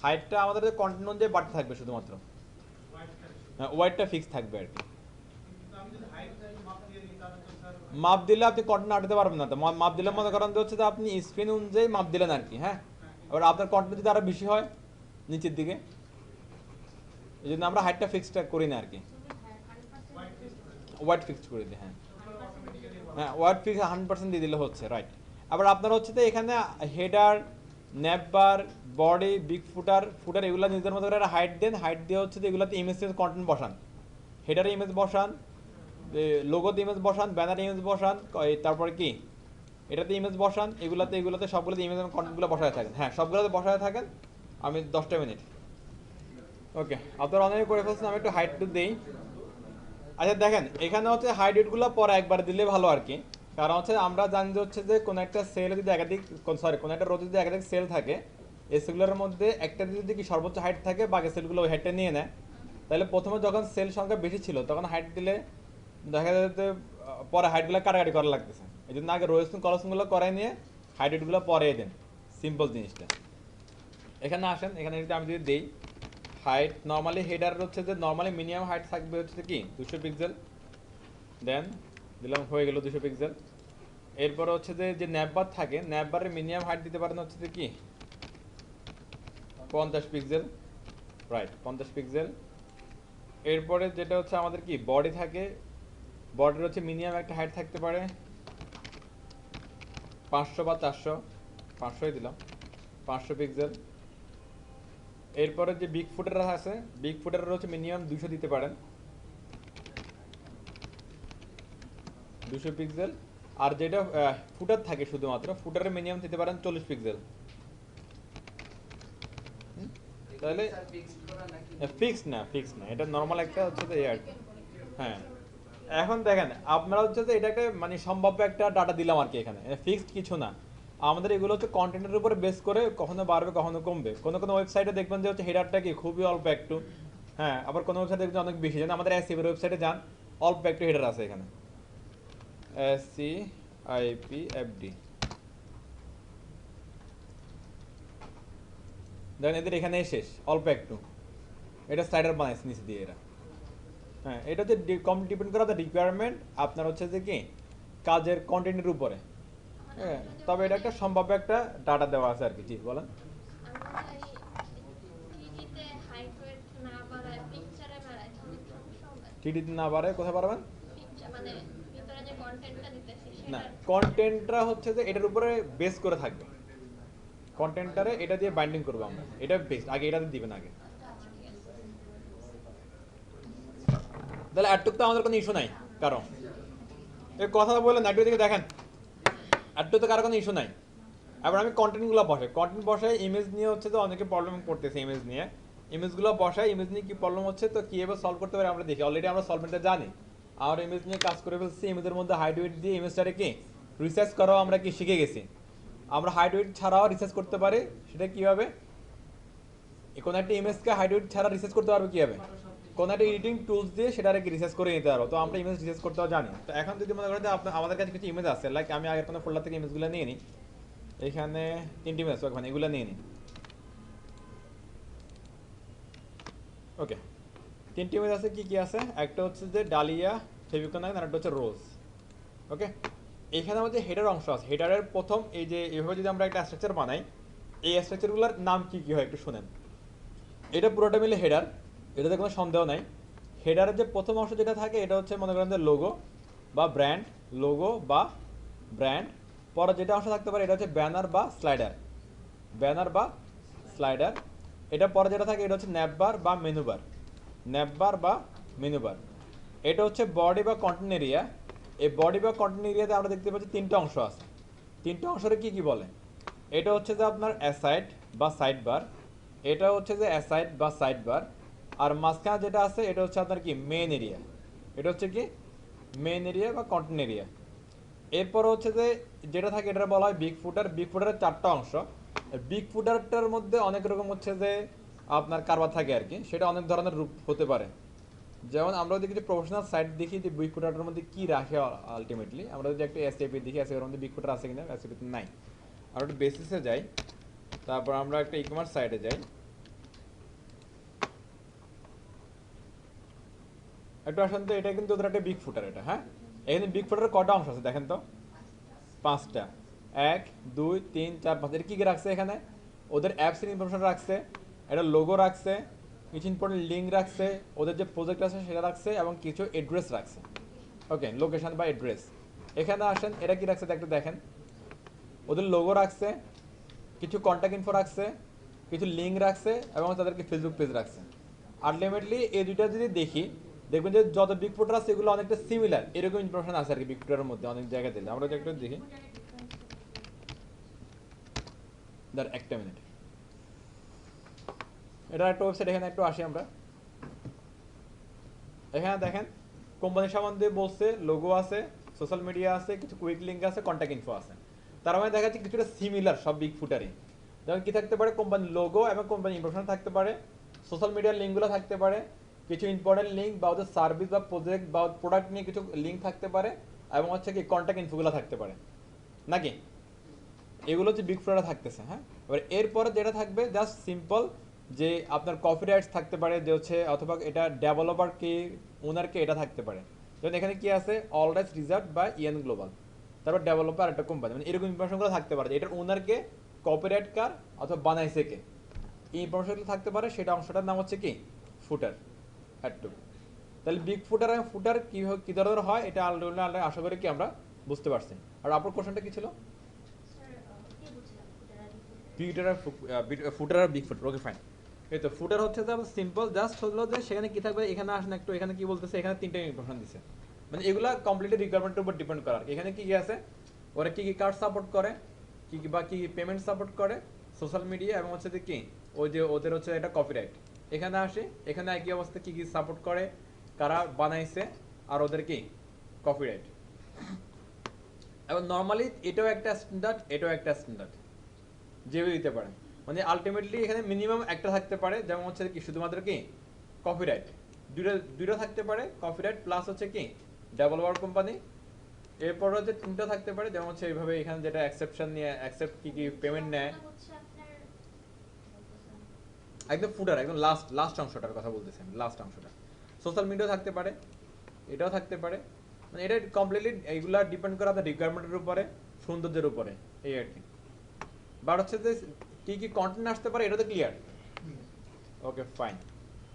হাইটটা আমাদের কন্টেন্ট অনুযায়ী বাড়তে থাকবে শুধুমাত্র, হ্যাঁ ওয়াইডটা ফিক্স থাকবে আর কি। মাপ দিলে আপনি কন্টেন্ট আটতে পারবেন না, তো মাপ দিলে মনে করেন যে হচ্ছে যে আপনি স্ক্রিন অনুযায়ী মাপ দিলেন আর কি। হ্যাঁ, এবার আপনার কন্টেন্ট যদি আরো বেশি হয় নিচের দিকে, এই জন্য আমরা হাইটটা ফিক্সড করি না আর কি, ওয়াইড ফিক্সড করে দিই। হ্যাঁ হ্যাঁ, ওয়ার্ড ফিক্স 100% দিয়ে দিলে হচ্ছে, রাইট। আবার আপনার হচ্ছে তো এখানে হেডার, ন্যাপবার, বডি, বিগ ফুটার এগুলো নিজের মতো করে হাইট দেন, হাইট দিয়ে হচ্ছে যে এগুলোতে ইমেজ কন্টেন্ট বসান, হেডারে ইমেজ বসান, লোগোতে ইমেজ বসান, ব্যানারে ইমেজ বসান, তারপরে কি এটাতে ইমেজ বসান, এগুলোতে সবগুলোতে ইমেজ কন্টেন্টগুলো বসায় থাকেন। হ্যাঁ সবগুলোতে বসায় থাকেন। আমি 10টা মিনিট। ওকে, আপনারা অনেকে করে ফেলছেন, আমি একটু হাইট দিই। আচ্ছা দেখেন, এখানে হচ্ছে হাইড্রেটগুলো পরে একবার দিলে ভালো আর কি, কারণ হচ্ছে আমরা জানি যে হচ্ছে যে কোনো একটা সেলে যদি একাধিক, সরি কোনো একটা রোতে যদি একাধিক সেল থাকে, এই সেলগুলোর মধ্যে একটা যদি কি সর্বোচ্চ হাইট থাকে বাকি সেলগুলো ওই হাইটটা নিয়ে নেয়, তাহলে প্রথমে যখন সেল সংখ্যা বেশি ছিল তখন হাইট দিলে দেখা যাচ্ছে পরে হাইটগুলো কাটাকাটি করা লাগতেছে, এই জন্য আগে রোয়েস্টিং কলসগুলো করাই নিয়ে হাইড্রেটগুলো পরে দেন, সিম্পল জিনিসটা। এখানে আসেন, এখানে যদি আমি যদি দিই হাইট, নর্মালি হেডার হচ্ছে যে নর্মালি মিনিমাম হাইট থাকবে হচ্ছে কি 200 পিক্সেল, দেন দিলাম হয়ে গেল 200 পিক্সেল। এরপরে হচ্ছে যে ন্যাপবার থাকে, ন্যাপবারের মিনিমাম হাইট দিতে পারেন হচ্ছে যে কি 50 পিক্সেল, রাইট 50 পিক্সেল। এরপরে যেটা হচ্ছে আমাদের কি বডি থাকে, বডির হচ্ছে মিনিমাম একটা হাইট থাকতে পারে 500 বা 400, 500ই দিলাম, 500 পিক্সেল। এরপরে যে বিগ ফুটার আছে, বিগ ফুটারের হচ্ছে মিনিমাম 200 দিতে পারেন, 200 পিক্সেল। আর যেটা ফুটার থাকে শুধুমাত্র, ফুটারের মিনিমাম দিতে পারেন 40 পিক্সেল। তাহলে ফিক্স না, এটা নর্মাল একটা হচ্ছে যে আর কি। হ্যাঁ, এখন দেখেন আপনারা হচ্ছে যে এটা একটা মানে সম্ভাব্য একটা ডাটা দিলাম আর কি, এখানে ফিক্সড কিছু না। আমাদের এগুলো হচ্ছে কন্টেন্টের উপরে বেস করে কখনো বাড়বে কখনো কমবে। কোনো ওয়েবসাইটে দেখবেন যে হচ্ছে হেডারটা কি খুবই অল্প একটু, হ্যাঁ আবার কোনো ওয়েবসাইটে দেখবেন অনেক বেশি। যেন আমাদের এসসিপির ওয়েবসাইটে যান, অল্প একটু হেডার আছে এখানে, SCIPFD, দেখেন এদের এখানে শেষ অল্প একটু, এটা স্লাইডার বানাইছে নিচে দিয়ে এরা। হ্যাঁ, এটা হচ্ছে ডিপেন্ড করে আপনার রিকোয়ারমেন্ট, আপনার হচ্ছে যে কি কাজের কন্টেন্টের উপরে। হ্যাঁ, তবে এটা একটা সম্ভাব্য একটা ডাটা দেওয়া আছে আর কি। জি বলেন। টিডিতে না বাড়ায় কোথায় পারবেন না, কন্টেন্টটা হচ্ছে যে এটার উপরে বেস করে থাকবে, কন্টেন্টটারে এটা দিয়ে বাইন্ডিং করবো আমরা, এটা বেস্ট। আগে এটাতে দিবেন আগে, তাহলে অ্যাডটুক তো আমাদের কোনো ইস্যু নাই কারণ এই কথা বললেন অ্যাডটুক দিকে দেখেন, অ্যাডটুক তো কারো কোনো ইস্যু নাই। এবার আমি কন্টেন্টগুলো কন্টেন্ট বসাই, ইমেজ নিয়ে হচ্ছে তো অনেকে প্রবলেম করতেছে, ইমেজ নিয়ে ইমেজগুলো বসাই, ইমেজ নিয়ে কি প্রবলেম হচ্ছে তো কীভাবে সলভ করতে পারি আমরা দেখি। অলরেডি আমরা সলভমেন্টটা জানি, আর ইমেজ নিয়ে কাজ করে ফেলছি, ইমেজের মধ্যে হাইড ওয়েট দিয়ে ইমেজটারে কি রিসার্চ করাও আমরা কি শিখে গেছি। আমরা হাইড ওয়েট ছাড়াও রিসার্চ করতে পারি, সেটা কীভাবে, কোনো একটা ইমেজকে হাইড ওয়েট ছাড়া রিসার্চ করতে পারবে কীভাবে, কোনো একটা এডিটিং টুলস দিয়ে সেটা আর কি রিসার্চ করে নিতে পারবো। তো আমরা ইমেজ রিসার্চ করতেও জানি। তো এখন যদি মনে করেন যে আমাদের কাছে কিছু ইমেজ আছে, লাইক আমি আগের কোনো ফোল্ডার থেকে ইমেজগুলো নিয়ে নিই, এখানে 3টি ইমেজ আছে, ওখানে এগুলো নিয়ে নিই। ওকে, 3টি ইমেজ আছে, কি কি আছে, একটা হচ্ছে যে ডালিয়া, ফেভিকন, আর একটা হচ্ছে রোজ। ওকে, এখানে আমাদের হেডার অংশ আছে, হেডারের প্রথম এই যে এভাবে যদি আমরা একটা স্ট্রাকচার বানাই, এই স্ট্রাকচারগুলোর নাম কি কি হয় একটু শোনেন। এটা পুরোটা মিলে হেডার, এটাতে কোনো সন্দেহ নাই। হেডারের যে প্রথম অংশ যেটা থাকে এটা হচ্ছে মনে করেন যে লোগো বা ব্র্যান্ড, লোগো বা ব্র্যান্ড। পরে যেটা অংশ থাকতে পারে এটা হচ্ছে ব্যানার বা স্লাইডার, ব্যানার বা স্লাইডার। এটা পরে যেটা থাকে এটা হচ্ছে ন্যাপবার বা মেনুবার, ন্যাপবার বা মেনুবার। এটা হচ্ছে বডি বা কন্টেন্ট এরিয়া। এই বডি বা কন্টেন্ট এরিয়াতে আমরা দেখতে পাচ্ছি 3টে অংশ আছে। 3টে অংশরে কি কি বলে, এটা হচ্ছে যে আপনার অ্যাসাইড বা সাইড বার, এটা হচ্ছে যে অ্যাসাইড বা সাইড বার, আর মাঝখানে যেটা আছে এটা হচ্ছে আপনার কি মেন এরিয়া, এটা হচ্ছে কি মেন এরিয়া বা কন্টেন্ট এরিয়া। এরপর হচ্ছে যে যেটা থাকে এটা বলা হয় বিগ ফুটার। বিগ ফুটারের 4টা অংশ, বিগ ফুটারটার মধ্যে অনেক রকম হচ্ছে যে আপনার কারবার থাকে আর কি, সেটা অনেক ধরনের রূপ হতে পারে। যেমন আমরা যদি কিছু প্রফেশনাল সাইট দেখি যে বিগ ফুটারটার মধ্যে কি রাখে আলটিমেটলি, আমরা যদি একটা এসএপি দেখি এসএপির মধ্যে বিগ ফুটার আছে কিনা, এসএপিতে নাই। আমরা একটু বেসিসে যাই, তারপর আমরা একটা ই কমার্স সাইটে যাই, একটু আসেন তো। এটা কিন্তু ওদের একটা বিগ ফুটার এটা, হ্যাঁ। এখানে বিগ ফুটারের কটা অংশ আছে দেখেন তো, 5টা। 1 2 3 4 5। এটা কি কি রাখছে এখানে? ওদের অ্যাপসের ইনফরমেশন রাখছে, একটা লোগো রাখছে, কিছু ইম্পর্টেন্ট লিঙ্ক রাখছে, ওদের যে প্রজেক্ট আছে সেটা রাখছে, এবং কিছু অ্যাড্রেস রাখছে। ওকে, লোকেশন বা অ্যাড্রেস। এখানে আসেন, এটা কি রাখছে একটু দেখেন। ওদের লোগো রাখছে, কিছু কন্ট্যাক্ট ইনফো রাখছে, কিছু লিঙ্ক রাখছে, এবং তাদেরকে ফেসবুক পেজ রাখছে। আলটিমেটলি এই দুইটা যদি দেখি, দেখবেন যে যত বিগ ফুটার আছে এগুলো অনেকটা সিমিলার, এরকম ইনফরমেশন আছে আর কি বিগ ফুটারের মধ্যে অনেক জায়গায় দিলে। আমরা একটু দেখি, একটা মিনিট, এটা একটা ওয়েবসাইট, এখানে একটু আসি আমরা। এখানে দেখেন কোম্পানির সম্বন্ধে বলছে, লোগো আছে, সোশ্যাল মিডিয়া আছে, কিছু কুইক লিঙ্ক আছে, কন্ট্যাক্ট ইনফো আছে। তার মানে দেখা যাচ্ছে কিছুটা সিমিলার সব বিগ ফুটারই। যেমন কি থাকতে পারে, কোম্পানির লোগো এবং কোম্পানি ইনফরমেশন থাকতে পারে, সোশ্যাল মিডিয়ার লিঙ্কগুলো থাকতে পারে, কিছু ইম্পর্টেন্ট লিঙ্ক বা ওদের সার্ভিস বা প্রজেক্ট বা প্রোডাক্ট নিয়ে কিছু লিঙ্ক থাকতে পারে, এবং হচ্ছে কি কন্ট্যাক্ট ইনফোগুলো থাকতে পারে নাকি। এগুলো হচ্ছে বিগ ফুটারে থাকতেছে, হ্যাঁ। এবার এরপরে যেটা থাকবে জাস্ট সিম্পল, যে আপনার কপিরাইটস থাকতে পারে, যে হচ্ছে অথবা এটা ডেভেলপার কে, ওনারকে, এটা থাকতে পারে। যেমন এখানে কি আছে, all rights reserved by EN global, তারপর ডেভেলপার একটা কোম্পানি, মানে এরকম ইনফরমেশনগুলো থাকতে পারে। এটার ওনারকে, কপিরাইট কার অথবা বানাইছে কে, এই ইনফরমেশনগুলো থাকতে পারে। সেটা অংশটার নাম হচ্ছে কি ফুটার, একটু। তাহলে বিগ ফুটার এবং ফুটার কি ধরনের হয়, এটা আলাদা আশা করি কি আমরা বুঝতে পারছি। আর আপনার কোশ্চেনটা কি ছিল? ফুটার আর বিগ ফুটার, ওকে ফাইন। এই তো ফুটার হচ্ছে যে সিম্পল জাস্ট হলো যে সেখানে কি থাকবে, এখানে আসেন একটু, এখানে কি বলতেছে, এখানে 3টা ইনফরমেশন দিছে, মানে এগুলা কমপ্লিটলি রিকোয়ারমেন্টের উপর ডিপেন্ড করার। এখানে কি কি আছে, ওরা কি কি কার্ড সাপোর্ট করে, কি কি বা কি পেমেন্ট সাপোর্ট করে, সোশ্যাল মিডিয়া, এবং হচ্ছে যে কি ওই যে ওদের হচ্ছে এটা কপিরাইট। এখানে আসে, এখানে একই অবস্থা কি কি সাপোর্ট করে, কারা বানাইছে, আর ওদের কি কপিরাইট। এবং নর্মালি এটাও একটা স্ট্যান্ডার্ড, এটাও একটা স্ট্যান্ডার্ড, যেভাবে দিতে পারেন। মানে আলটিমেটলি এখানে মিনিমাম একটা থাকতে পারে, যেমন হচ্ছে কি শুধুমাত্র কি কপিরাইট, দুইটা থাকতে পারে, কপিরাইট প্লাস হচ্ছে কি ডেভেলপার কোম্পানি। এরপর হচ্ছে 3টা থাকতে পারে, যেমন হচ্ছে এইভাবে এখানে যেটা এক্সেপশন নিয়ে অ্যাকসেপ্ট কি কি পেমেন্ট নেয়, একদম ফুটার একদম লাস্ট লাস্ট অংশটার কথা বলতেছি আমি, লাস্ট অংশটা। সোশ্যাল মিডিয়া থাকতে পারে, এটাও থাকতে পারে, মানে এটা কমপ্লিটলি এইগুলা ডিপেন্ড করে আপনার রিকোয়ারমেন্টের উপরে, সৌন্দর্যের উপরে, এই আর কি। বাট হচ্ছে যে কি কি কন্টেন্ট আসতে পারে এটা তো ক্লিয়ার। Okay fine.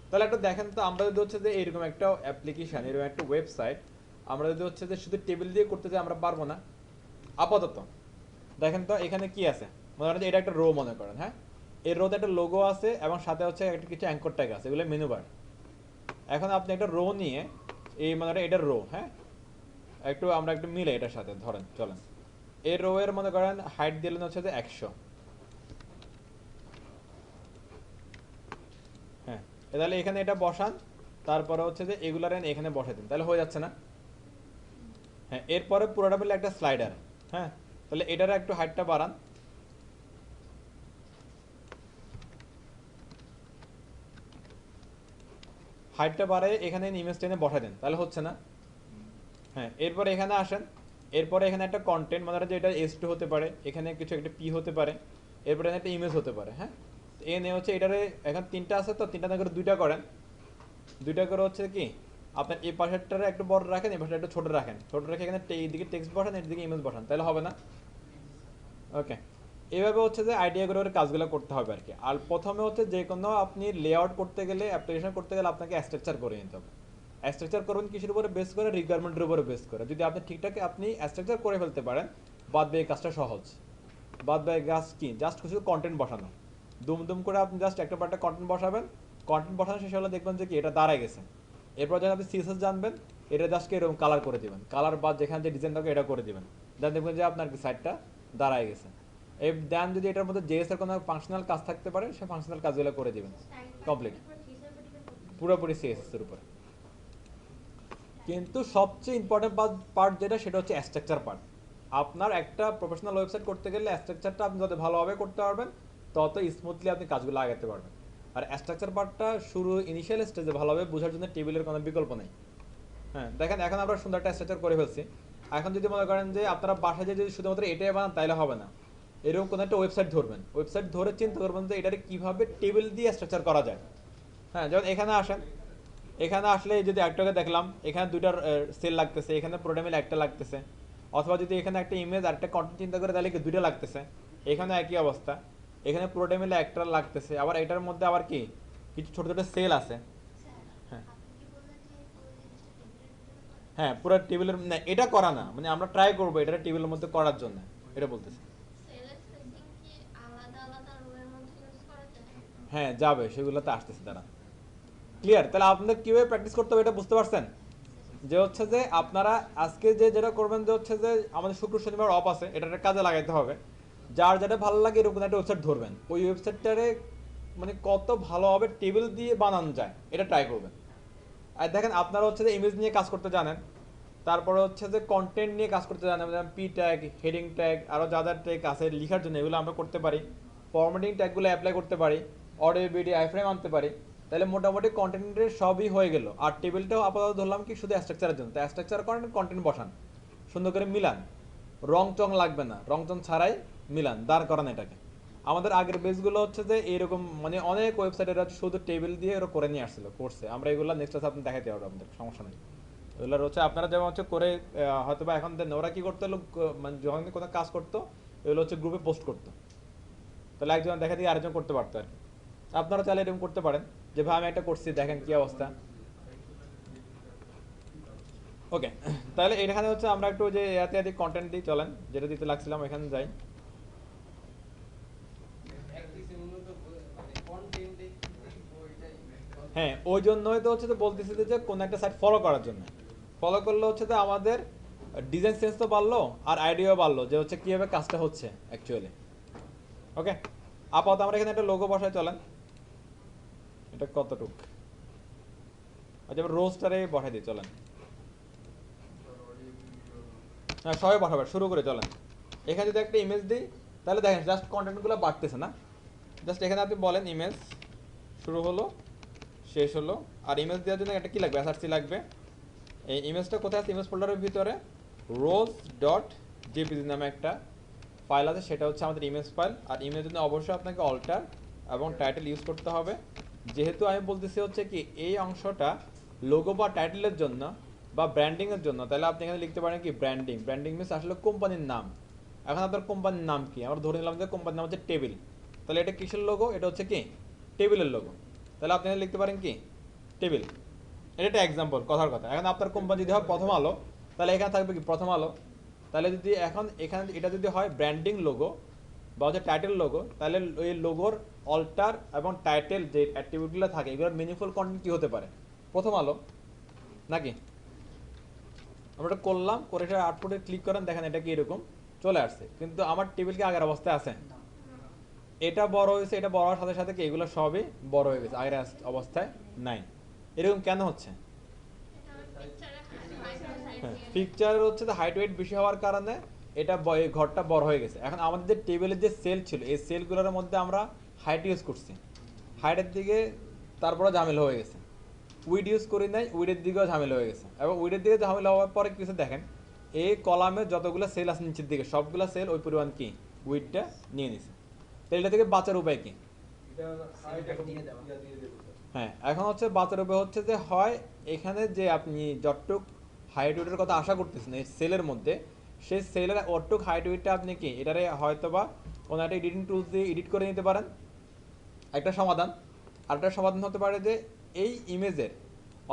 তাহলে একটু দেখেন তো, আমরা যদি হচ্ছে যে এরকম একটা অ্যাপ্লিকেশন, এরকম একটা ওয়েবসাইট আমরা যদি হচ্ছে যে শুধু টেবিল দিয়ে করতে যাই, আমরা পারবো না আপাতত। দেখেন তো এখানে কি আছে, মনে করেন এটা একটা রো মনে করেন, হ্যাঁ। এই রোতে একটা লোগো আছে, এবং সাথে হচ্ছে একটা কিছু অ্যাঙ্কর ট্যাগ আছে, এগুলো মেনু বার। এখন আপনি একটা রো নিয়ে, এই মনে করেন এটা রো, হ্যাঁ, একটু আমরা একটু মিলে এটার সাথে ধরেন, চলেন। এই রো এর মনে করেন হাইট দিলেন হচ্ছে যে 100, হ্যাঁ। তাহলে এখানে এটা বসান, তারপরে হচ্ছে যে এগুলার এখানে বসে দিন, তাহলে হয়ে যাচ্ছে না? হ্যাঁ। এরপরে পুরোটা মিলে একটা স্লাইডার, হ্যাঁ। তাহলে এটার একটু হাইটটা বাড়ান, হাইটটা বাড়ায় এখানে ইমেজ টেনে বসা দেন, তাহলে হচ্ছে না? হ্যাঁ। এরপরে এখানে আসেন, এরপরে এখানে একটা কন্টেন্ট, মানে যে এটা S2 হতে পারে, এখানে কিছু একটা P হতে পারে, এরপরে এখানে একটা ইমেজ হতে পারে, হ্যাঁ। এনে হচ্ছে এটারে এখন 3টা আছে, তো 3টা না করে 2টা করেন, 2টা করে হচ্ছে কি আপনার এই পাশেরটারে একটু বড় রাখেন, এই পাশে একটু ছোট রাখেন, ছোট রেখে এখানে এইদিকে টেক্সট বসান, এইদিকে ইমেজ বসান, তাহলে হবে না? ওকে। এইভাবে হচ্ছে যে আইডিয়া করে কাজগুলো করতে হবে আর কি। আর প্রথমে হচ্ছে যে কোনো আপনি লেআউট করতে গেলে, অ্যাপ্লিকেশন করতে গেলে আপনাকে স্ট্রাকচার করে নিতে হবে। স্ট্রাকচার করবেন কিসের উপরে বেস করে, রিকোয়ারমেন্টের উপরে বেস করে। যদি আপনি ঠিকঠাক আপনি স্ট্রাকচার করে ফেলতে পারেন, বাদ বাকি কাজটা সহজ। বাদ বাকি কাজ কি, জাস্ট কিছু কন্টেন্ট বসানো, দুম দুম করে আপনি জাস্ট একটা পর একটা কন্টেন্ট বসাবেন। কন্টেন্ট বসানো শেষ হলে দেখবেন যে কি এটা দাঁড়ায় গেছে। এরপর যখন আপনি সিএসএস জানবেন, এটা জাস্ট এরকম কালার করে দিবেন, কালার বাদ যেখানে যে ডিজাইন থাকে এটা করে দিবেন, দেন দেখবেন যে আপনার সাইটটা দাঁড়ায় গেছে। এই দেন যদি এটার মধ্যে জেএস এর কোনো ফাংশনাল কাজ থাকতে পারে, সেই ফাংশনাল কাজগুলো করে দিবেন, কমপ্লিট, পুরোপুরি সিএসএস এর উপরে। কিন্তু সবচেয়ে ইম্পর্টেন্ট পার্ট যেটা, সেটা হচ্ছে স্ট্রাকচার পার্ট। আপনার একটা প্রফেশনাল ওয়েবসাইট করতে গেলে স্ট্রাকচারটা আপনি যত ভালোভাবে করতে পারবেন, তত স্মুথলি আপনি কাজগুলো আগাতে পারবেন। আর স্ট্রাকচার পার্টটা শুরু ইনিশিয়াল স্টেজে ভালোভাবে বোঝার জন্য টেবিলের কোনো বিকল্প নেই। হ্যাঁ দেখেন এখন আমরা সুন্দর একটা স্ট্রাকচার করে ফেলছি। এখন যদি মনে করেন যে আপনারা বাসায় যে যদি শুধুমাত্র এটাই বানান তাইলে হবে না, এরকম কোনো একটা ওয়েবসাইট ধরবেন, ওয়েবসাইট ধরে চিন্তা করবেন যে এটাকে কীভাবে টেবিল দিয়ে স্ট্রাকচার করা যায়। হ্যাঁ যেমন এখানে আসেন, এখানে আসলে যদি একটাকে দেখলাম এখানে দুইটার সেল লাগতেছে, এখানে পুরোটা মিলে একটা লাগতেছে, অথবা যদি এখানে একটা ইমেজ আর একটা কন্টেন্ট চিন্তা করে তাহলে কি দুইটা লাগতেছে, এখানে একই অবস্থা, এখানে পুরোটা মিলে একটা লাগতেছে, আবার এটার মধ্যে আবার কি কিছু ছোটো ছোটো সেল আছে। হ্যাঁ হ্যাঁ পুরো টেবিলের না এটা করা না, মানে আমরা ট্রাই করবো এটা টেবিলের মধ্যে করার জন্য, এটা বলতেছি। হ্যাঁ যাবে, সেগুলোতে আসতেছে তারা। ক্লিয়ার? তাহলে আপনাদের কীভাবে প্র্যাকটিস করতে হবে এটা বুঝতে পারছেন? যে হচ্ছে যে আপনারা আজকে যে যেটা করবেন যে হচ্ছে যে আমাদের শুক্র শনিবার অফ আছে, এটার কাজে লাগাইতে হবে। যার যেটা ভালো লাগে এরকম একটা ওয়েবসাইট ধরবেন, ওই ওয়েবসাইটটারে মানে কত ভালোভাবে টেবিল দিয়ে বানানো যায় এটা ট্রাই করবেন। আর দেখেন আপনারা হচ্ছে যে ইমেজ নিয়ে কাজ করতে জানেন, তারপরে হচ্ছে যে কন্টেন্ট নিয়ে কাজ করতে জানেন, যেমন পি ট্যাগ, হেডিং ট্যাগ, আরও যা যা ট্যাগ আছে লেখার জন্য এগুলো আমরা করতে পারি, ফরম্যাটিং ট্যাগগুলো অ্যাপ্লাই করতে পারি, অডিও ভিডিও আইফ্রেম আনতে পারি, তাহলে মোটামুটি কন্টেন্টের সবই হয়ে গেল। আর টেবিলটাও আপাতত ধরলাম কি শুধু স্ট্রাকচারের জন্য, তাই স্ট্রাকচার করেন, কন্টেন্ট বসান, সুন্দর করে মিলান, রং চং লাগবে না, রং চং ছাড়াই মিলান, দাঁড় করান এটাকে। আমাদের আগের বেসগুলো হচ্ছে যে এইরকম মানে অনেক ওয়েবসাইটের শুধু টেবিল দিয়ে ওরা করে নিয়ে আসছিল করছে, আমরা এগুলো নেক্সট ক্লাসে আপনি দেখাতে পারবো, আমাদের সমস্যা নেই। এগুলো হচ্ছে আপনারা যেমন হচ্ছে করে হয়তো বা এখন ওরা কি করতো, মানে যখন কোনো কাজ করতো এগুলো হচ্ছে গ্রুপে পোস্ট করতো, তাহলে একজন দেখা দিয়ে আরেকজন করতে পারতো আর কি। আপনারা চাইলে এরকম করতে পারেন যে ভাই আমি একটা করছি দেখেন কি অবস্থা। ওকে, তাহলে এখানে হচ্ছে আমরা একটু যে ইয়াতে কন্টেন্ট দিই, চলেন যেটা দিতে লাগছিলাম এখানে যাই। হ্যাঁ ওই জন্যই তো হচ্ছে তো বলতেছি যে কোনো একটা সাইট ফলো করার জন্য, ফলো করলে হচ্ছে তো আমাদের ডিজাইন সেন্স তো বাড়লো আর আইডিয়াও বাড়লো যে হচ্ছে কীভাবে কাজটা হচ্ছে অ্যাকচুয়ালি। ওকে, আপাতত আমরা এখানে একটা লোগো বসায়, চলেন এটা কতটুক, আচ্ছা রোস্টারে বসাই দিই, চলেন। হ্যাঁ সবাই বসাবে, শুরু করে চলেন। এখানে যদি একটা ইমেজ দিই তাহলে দেখেন জাস্ট কন্টেন্টগুলো বাড়তেছে না, জাস্ট এখানে আপনি বলেন ইমেজ শুরু হলো শেষ হলো, আর ইমেজ দেওয়ার জন্য একটা কী লাগবে, এসআরসি লাগবে। এই ইমেজটা কোথায় আছে, ইমেজ ফোল্ডারের ভিতরে রোজ ডট জেপিজি নামে একটা ফাইল আছে, সেটা হচ্ছে আমাদের ইমেজ ফাইল। আর ইমেজের জন্য অবশ্যই আপনাকে অল্টার এবং টাইটেল ইউজ করতে হবে। যেহেতু আমি বলতেছি হচ্ছে কি এই অংশটা লোগো বা টাইটেলের জন্য বা ব্র্যান্ডিংয়ের জন্য, তাহলে আপনি এখানে লিখতে পারেন কি ব্র্যান্ডিং। ব্র্যান্ডিং মিনস আসলে কোম্পানির নাম। এখন আপনার কোম্পানির নাম কি, আমরা ধরে নিলাম যে কোম্পানির নাম হচ্ছে টেবিল, তাহলে এটা কিসের লোগো, এটা হচ্ছে কি টেবিলের লোগো, তাহলে আপনি এখানে লিখতে পারেন কি টেবিল। এটা একটা এক্সাম্পল, কথার কথা। এখন আপনার কোম্পানি যদি হয় প্রথম আলো, তাহলে এখানে থাকবে কি প্রথম আলো। তাহলে যদি এখন এখানে এটা যদি হয় ব্র্যান্ডিং লোগো বা হচ্ছে টাইটেল লোগো, তাহলে ওই লোগোর অল্টার এবং টাইটেল যে অ্যাট্রিবিউটগুলো থাকে এগুলোর মিনিংফুল কন্টেন্ট কী হতে পারে, প্রথম আলো নাকি। আমরা এটা করলাম, করে এটা আউটপুটে ক্লিক করেন, দেখেন এটা কি এরকম চলে আসছে, কিন্তু আমার টেবিল কি আগের অবস্থায় আছে, এটা বড় হয়েছে, এটা বড় হওয়ার সাথে সাথে কি এগুলো সবই বড় হয়ে গেছে, আগের অবস্থায় নাই। এরকম কেন হচ্ছে? হ্যাঁ পিকচারের হচ্ছে হাইট ওয়েট বেশি হওয়ার কারণে এটা ঘরটা বড় হয়ে গেছে। এখন আমাদের যে টেবিলের যে সেল ছিল এই সেলগুলোর মধ্যে আমরা হাইট ইউজ করছি, হাইটের দিকে তারপরে ঝামেলা হয়ে গেছে, উইড ইউজ করি নাই, উইডের দিকেও ঝামেলা হয়ে গেছে। এবং উইডের দিকে ঝামেলা হওয়ার পরে কিছু দেখেন এই কলামে যতগুলো সেল আছে নিচের দিকে সবগুলো সেল ওই পরিমাণ কি উইডটা নিয়ে নিছে, তো এটা থেকে বাঁচার উপায় কি? হ্যাঁ এখন হচ্ছে বাঁচার উপায় হচ্ছে যে হয় এখানে যে আপনি যতটুক হাইট উইটের কথা আশা করতেছেন এই সেলের মধ্যে, সেই সেলের অতটুক হাইট উইটটা আপনি কি এটারে হয়তো বা কোনো একটা এডিটিং টুলস দিয়ে এডিট করে নিতে পারেন, একটা সমাধান। আরেকটা সমাধান হতে পারে যে এই ইমেজের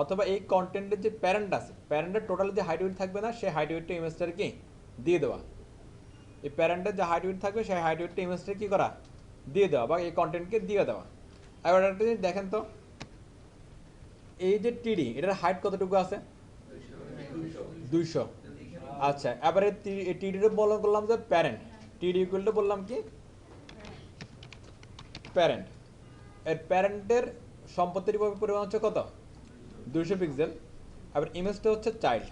অথবা এই কন্টেন্টের যে প্যারেন্ট আছে, প্যারেন্টের টোটাল যে হাইট উইট থাকবে না সেই হাইট উইটটা ইমেজটার কি দিয়ে দেওয়া, এই প্যারেন্টের যে হাইট উইট থাকবে সেই হাইট উইটটা ইমেজটা কী করা দিয়ে দেওয়া বা এই কন্টেন্টকে দিয়ে দেওয়া। এবার একটা জিনিস দেখেন তো, এই যে টিডি এটার হাইট কতটুকু আছে, 200। আচ্ছা এবারে টিডির করলাম যে প্যারেন্ট, টিডি ইকুয়াল বললাম কি প্যারেন্ট, এর প্যারেন্টের সম্পত্তির পরিমাণ হচ্ছে কত 200 পিক্সেল। আবার ইমেজটা হচ্ছে চাইল্ড।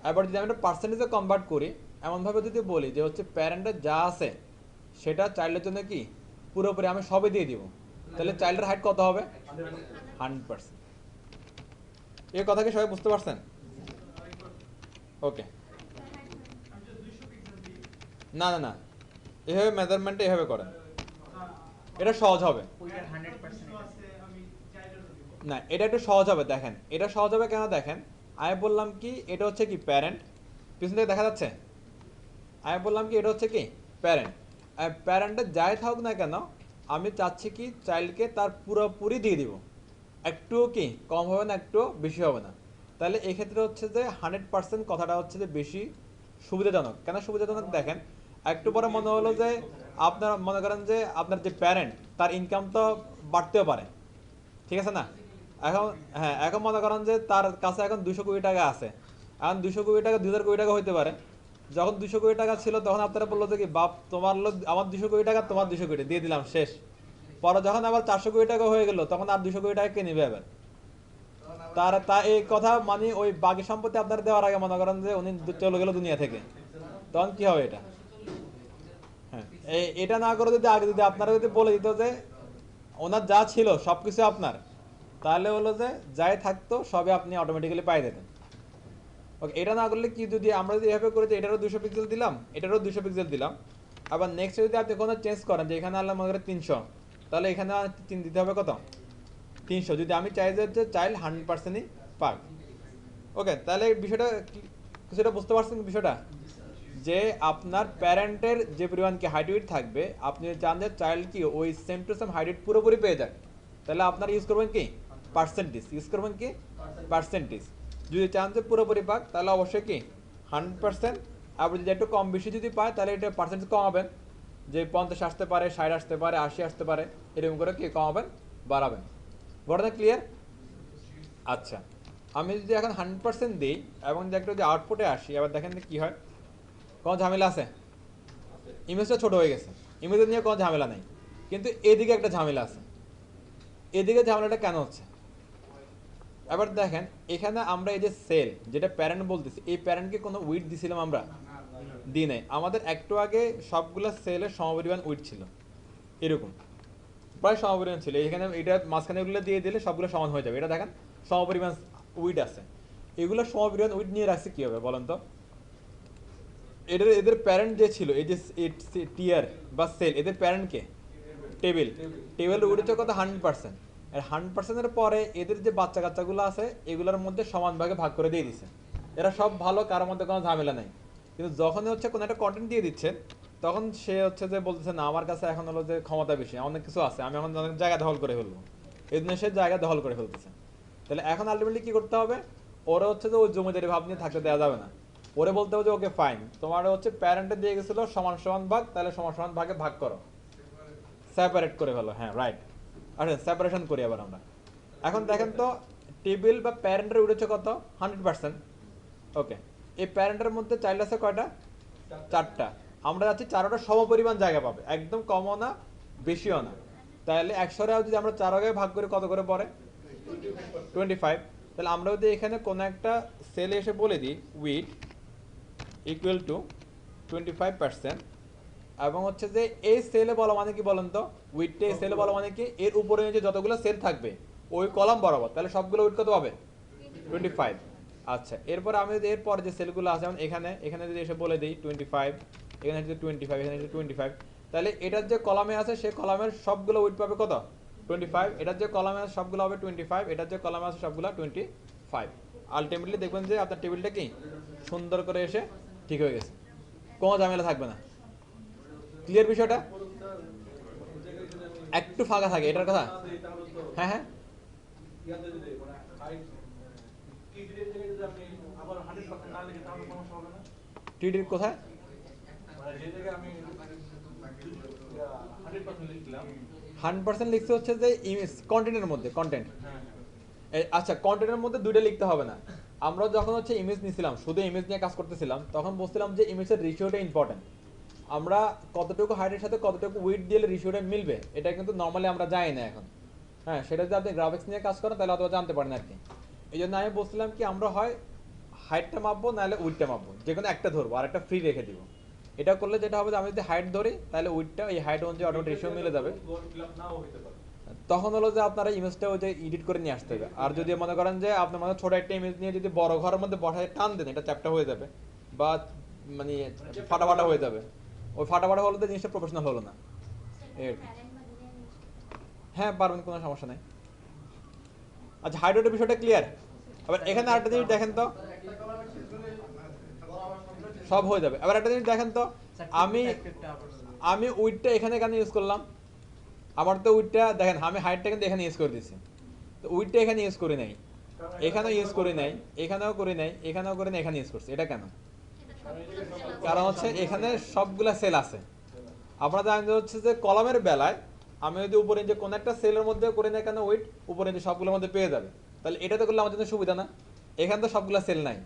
এবার যদি আমরা পার্সেন্টেজে কনভার্ট করি, এমনভাবে যদি বলি যে হচ্ছে প্যারেন্টের যা আছে সেটা চাইল্ডের জন্য কি পুরোপুরি আমি সবই দিয়ে দিব, তাহলে চাইল্ডের হাইট কত হবে? 100%। এই কথা কি সবাই বুঝতে পারছেন? ওকে, না না না, এভাবে মেজারমেন্টে এভাবে করেন, এটা সহজ হবে। না, এটা একটু সহজ হবে, দেখেন এটা সহজ হবে কেন দেখেন, আমি বললাম কি এটা হচ্ছে কি প্যারেন্ট, পিছন থেকে দেখা যাচ্ছে, আমি বললাম কি এটা হচ্ছে কি প্যারেন্ট, প্যারেন্টের যাই থাকুক না কেন আমি চাচ্ছি কি চাইল্ডকে তার পুরোপুরি দিয়ে দিব, একটুও কি কম হবে না, একটুও বেশি হবে না। তাহলে এক্ষেত্রে হচ্ছে যে 100% কথাটা হচ্ছে যে বেশি সুবিধাজনক। কেন সুবিধাজনক দেখেন, একটু পরে মনে হলো যে আপনার মনে করেন যে আপনার যে প্যারেন্ট তার ইনকাম তো বাড়তেও পারে, ঠিক আছে না? এখন হ্যাঁ, এখন মনে করেন যে তার কাছে এখন 200 কোটি টাকা আছে, এখন 200 কোটি টাকা 2000 কোটি টাকা হইতে পারে। যখন 200 কোটি টাকা ছিল তখন আপনারা বললো যে কি বাপ তোমার লোক আমার 200 কোটি টাকা, তোমার 200 কোটি দিয়ে দিলাম, শেষ। পরে যখন আবার 400 কোটি টাকা হয়ে গেল তখন আর 200 কোটি টাকা কে নেবে এবার? তা এই কথা মানে ওই বাকি সম্পত্তি আপনারা দেওয়ার আগে মনে করেন যে উনি চলে গেল দুনিয়া থেকে, তখন কি হবে এটা? হ্যাঁ, এটা না করে যদি আগে যদি আপনারা যদি বলে দিত যে ওনার যা ছিল সবকিছু আপনার, তাহলে হলো যে যাই থাকতো সবই আপনি অটোমেটিক্যালি পাই যেতেন। ওকে, এটা না করলে কি, যদি আমরা যদি এভাবে করি যে এটারও 200 পিক্সেল দিলাম, এটারও 200 পিক্সেল দিলাম, আবার নেক্সট যদি আপনি কোনো চেঞ্জ করেন যে এখানে আনলাম মনে করেন 300, তাহলে এখানে 3 দিতে হবে কত? 300, যদি আমি চাই যে চাইল্ড 100%ই পাক। ওকে, তাহলে এই বিষয়টা কিছুটা বুঝতে পারছেন বিষয়টা, যে আপনার প্যারেন্টের যে পরিমাণ কি হাইট উইড থাকবে, আপনি চান যে চাইল্ড কি ওই same to same height weed পুরোপুরি পেয়ে যাক, তাহলে আপনার ইউজ করবেন কি পার্সেন্টেজ, ইউজ করবেন কি পার্সেন্টেজ। যদি চান যে পুরোপুরি পাক তাহলে অবশ্যই কি 100%, আবার যদি একটু কম বেশি যদি পায় তাহলে এটা পার্সেন্টেজ কমাবেন, যে 50 আসতে পারে, 60 আসতে পারে, 80 আসতে পারে, এরকম করে কি কমাবেন বাড়াবেন। ঘটনা ক্লিয়ার? আচ্ছা, আমি যদি এখন 100% দিই এবং যদি একটা যদি আউটপুটে আসি, আবার দেখেন কি হয়, কোনো ঝামেলা আছে? ইমেজটা ছোট হয়ে গেছে, ইমেজের নিয়ে কোনো ঝামেলা নেই, কিন্তু এদিকে একটা ঝামেলা আছে। এদিকে ঝামেলাটা কেন হচ্ছে? এবার দেখেন এখানে আমরা এই যে সেল যেটা প্যারেন্ট বলতেছি, এই প্যারেন্টকে কোনো উইড দিছিলাম আমরা? দিই নাই। আমাদের একটু আগে সবগুলো সেলের সমপরিমাণ উইড ছিল, এরকম প্রায় সমপরিমাণ ছিল। এখানে এটা মাঝখানে এগুলো দিয়ে দিলে সবগুলো সমান হয়ে যাবে, এটা দেখেন সমপরিমাণ উইড আছে। এগুলো সমপরিমাণ উইড নিয়ে রাখছে কী হবে বলেন তো? এদের প্যারেন্ট যে ছিল এই যে টিয়ার বা সেল, এদের প্যারেন্টকে টেবিল, টেবিলের উইড হচ্ছে কত? 100%। আর 100%-এর পরে এদের যে বাচ্চা কাচ্চাগুলো আছে এগুলোর মধ্যে সমান ভাগে ভাগ করে দিয়ে দিছে। এরা সব ভালো, কারোর মধ্যে কোনো ঝামেলা নেই। কিন্তু যখনই হচ্ছে কোনো একটা কন্টেন্ট দিয়ে দিচ্ছে তখন সে হচ্ছে যে বলতেছে না আমার কাছে এখন হলো যে ক্ষমতা বেশি, অনেক কিছু আছে, আমি এখন অনেক জায়গা দখল করে ফেলবো, এই জন্য সে জায়গা দখল করে ফেলতেছে। তাহলে এখন আলটিমেটলি কি করতে হবে? ওরা হচ্ছে যে ওই জমিদারি ভাব নিয়ে থাকতে দেওয়া যাবে না, ওরে বলতে হবে যে ওকে ফাইন, তোমার হচ্ছে প্যারেন্টে দিয়ে গেছিল সমান সমান ভাগ, তাহলে সমান সমান ভাগে ভাগ করো, সেপারেট করে ফেলো। হ্যাঁ রাইট, আচ্ছা সেপারেশন করি আবার আমরা। এখন দেখেন তো টেবিল বা প্যারেন্টের উঠেছে কত? 100%। ওকে, এই প্যারেন্টের মধ্যে চাইল্ড আছে কয়টা? 4টা। আমরা যাচ্ছি 4টা সমপরিমাণ জায়গা পাবে, একদম কমও না বেশিও না। তাহলে 100-রে যদি আমরা 4 ভাগে ভাগ করি কত করে পড়ে? 25। তাহলে আমরা যদি এখানে কোনো একটা সেলে এসে বলে দিই উইথ ইকুয়াল টু 25%, এবং হচ্ছে যে এই সেলে বলা মানে কি বলেন তো, উইথটা এই সেলে বলা মানে কি এর উপরে যে যতগুলো সেল থাকবে ওই কলাম বরাবর, তাহলে সবগুলো উইথ কত পাবে? 25। আচ্ছা, এরপর আমি যদি এরপর যে সেলগুলো আছে যেমন এখানে এখানে যদি এসে বলে দিই 25, এখানে হচ্ছে 25, এখানে হচ্ছে 25, তাহলে এটার যে কলামে আছে সেই কলামের সবগুলো উইথ পাবে কত? 25। এটার যে কলামে আছে সবগুলো হবে 25, এটার যে কলামে আছে সবগুলো 25। আলটিমেটলি দেখবেন যে আপনার টেবিলটা কি সুন্দর করে এসে ঠিক হয়ে গেছে, কোনো ঝামেলা থাকবে না। ক্লিয়ার বিষয়টা? একটু ফাঁকা থাকে এটার কথা। হ্যাঁ হ্যাঁ, টিডির কোথায়? 100% লিখতে হচ্ছে যে ইমেজ কন্টেন্টের মধ্যে, কন্টেন্ট। আচ্ছা, কন্টেন্টের মধ্যে দুইটা লিখতে হবে না। আমরা যখন হচ্ছে ইমেজ নিছিলাম, শুধু ইমেজ নিয়ে কাজ করতেছিলাম, তখন বলছিলাম যে ইমেজের রেশিওটা ইম্পর্টেন্ট। আমরা কতটুকু হাইটের সাথে কতটুকু উইডথ দিলে রেশিওটা মিলবে এটা কিন্তু নর্মালি আমরা জানি না এখন। হ্যাঁ, সেটা যদি আপনি গ্রাফিক্স নিয়ে কাজ করেন তাহলে অথবা জানতে পারেন আর কি। এই জন্য আমি বলছিলাম কি আমরা হয় হাইটটা মাপবো নাহলে উইডথটা মাপবো, যে কোনো একটা ধরবো আর একটা ফ্রি রেখে দিব। এটা করলে যেটা হবে যে আমি যদি হাইট ধরি তাহলে উইডটা এই হাইট অনুযায়ী অটোমেটিক রেশিও মিলে যাবে। তখন হলো যে আপনারা ইমেজটা ওই যে এডিট করে নিয়ে আসতে হবে। আর যদি মনে করেন যে আপনার মানে ছোট একটা ইমেজ নিয়ে যদি বড় ঘরের মধ্যে বসায় টান দেন, এটা চ্যাপ্টা হয়ে যাবে বা মানে ফাটাফাটা হয়ে যাবে। ওই ফাটাফাটা হলে তো জিনিসটা প্রফেশনাল হলো না। হ্যাঁ পারবেন, কোনো সমস্যা নেই। আচ্ছা হাইড্রোটের বিষয়টা ক্লিয়ার। আবার এখানে আরেকটা জিনিস দেখেন তো, সব হয়ে যাবে। আবার একটা জিনিস দেখেন তো, আমি আমি উইডটা এখানে কেন ইউজ করলাম? আমার তো উইডটা দেখেন, আমি হাইটটা কিন্তু এখানে ইউজ করে দিছি, তো উইডটা এখানে ইউজ করি নাই, এখানেও ইউজ করি নাই, এখানেও করি নাই, এখানেও করি নাই, এখানে ইউজ করছি। এটা কেন? কারণ হচ্ছে এখানে সবগুলা সেল আছে। আপনারা জানেন যে হচ্ছে যে কলামের বেলায় আমি যদি উপরে যে কোন একটা সেলের মধ্যে করি না কেন উইড, উপরে যে সবগুলোর মধ্যে পেয়ে যাবে। তাহলে এটাতে করলে আমার জন্য সুবিধা না? এখানে তো সবগুলা সেল নাই,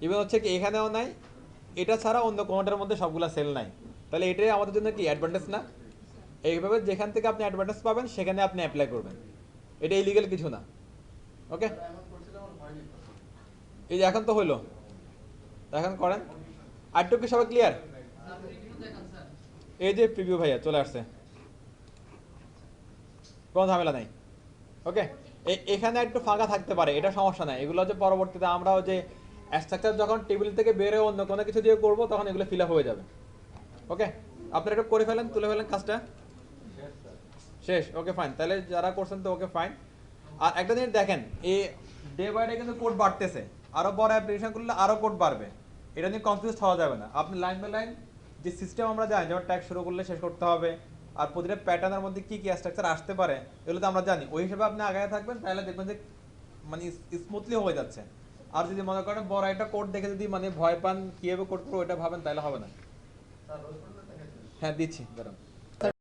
ইভেন হচ্ছে কি এখানেও নাই, এটা ছাড়া অন্য কোনোটার মধ্যে সবগুলা সেল নাই। তাহলে এটাই আমাদের জন্য কি অ্যাডভান্টেজ না? এইভাবে যেখান থেকে আপনি অ্যাডভান্টেজ পাবেন সেখানে আপনি অ্যাপ্লাই করবেন, এটা ইলিগাল কিছু না। ওকে, এই যে এখন তো হইলো, এখন করেন। আরটুকু কি সবাই ক্লিয়ার? এই যে প্রিভিউ ভাইয়া চলে আসছে, কোনো ঝামেলা নাই। ওকে, এখানে একটু ফাঁকা থাকতে পারে, এটা সমস্যা নাই। এগুলো হচ্ছে পরবর্তীতে আমরা যে স্ট্রাকচার যখন টেবিল থেকে বের হয়ে অন্য কোনো কিছু দিয়ে করবো তখন এগুলো ফিল আপ হয়ে যাবে। ওকে, আপনারা একটু করে ফেলেন, তুলে ফেলেন কাজটা। শেষ? ওকে ফাইন, তাহলে যারা করছেন তো ওকে ফাইন। আর একটা জিনিস দেখেন, এই ডে বাই ডে কিন্তু কোড বাড়তেছে, আরো বড় অ্যাপ্লিকেশন করলে আরো কোড বাড়বে, এটা নিয়ে কনফিউজ হওয়া যাবে না। আপনি লাইন বাই লাইন যে সিস্টেম আমরা জানি, যেমন ট্যাগ শুরু করলে শেষ করতে হবে, আর প্রতিটা প্যাটার্নের মধ্যে কি কি স্ট্রাকচার আসতে পারে এগুলো তো আমরা জানি, ওই হিসেবে আপনি আগায় থাকবেন, তাহলে দেখবেন যে মানে স্মুথলি হয়ে যাচ্ছে। আর যদি মনে করেন বড় একটা কোড দেখে যদি মানে ভয় পান কিভাবে কোড করবো এটা ভাবেন, তাহলে হবে না। হ্যাঁ দিচ্ছি দাঁড়ান।